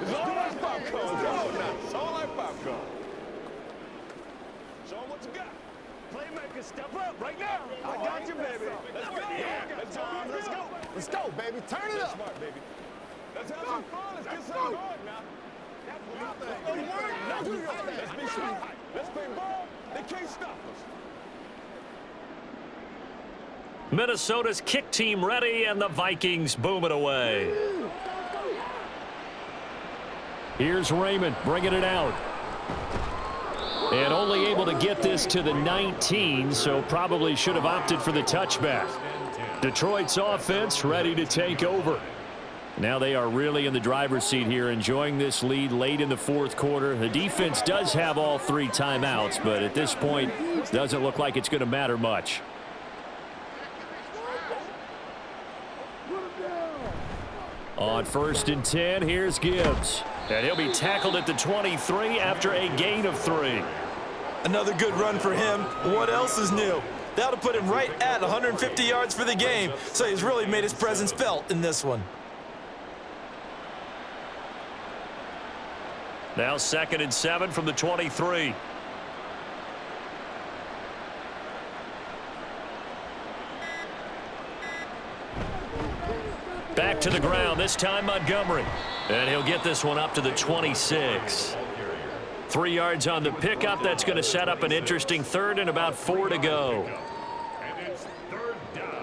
It's all like popcorn. Come on now. It's all like popcorn. Show 'em what you got. Playmaker, step up right now. I got you, baby. Let's go. Let's go. Let's go. Let's go, baby. Turn it up. Smart, baby. Let's have some fun. Let's get some going now. Let's be smart. Let's play ball. They can't stop us. Minnesota's kick team ready, and the Vikings boom it away. Here's Raymond bringing it out. And only able to get this to the 19, so probably should have opted for the touchback. Detroit's offense ready to take over. Now they are really in the driver's seat here, enjoying this lead late in the fourth quarter. The defense does have all 3 timeouts, but at this point, doesn't look like it's going to matter much. On 1st and 10, here's Gibbs. And he'll be tackled at the 23 after a gain of 3. Another good run for him. What else is new? That'll put him right at 150 yards for the game, so he's really made his presence felt in this one. Now 2nd and 7 from the 23. Back to the ground, this time Montgomery. And he'll get this one up to the 26. 3 yards on the pickup. That's going to set up an interesting 3rd and about 4 to go. And it's 3rd down.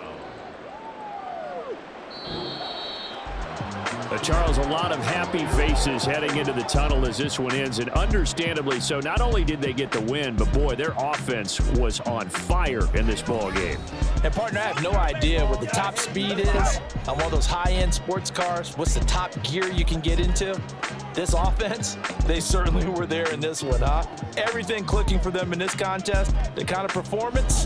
Charles, a lot of happy faces heading into the tunnel as this one ends, and understandably so. Not only did they get the win, but boy, their offense was on fire in this ball game. And partner, I have no idea what the top speed is on one of those high-end sports cars. What's the top gear you can get into? This offense, they certainly were there in this one, huh? Everything clicking for them in this contest. The kind of performance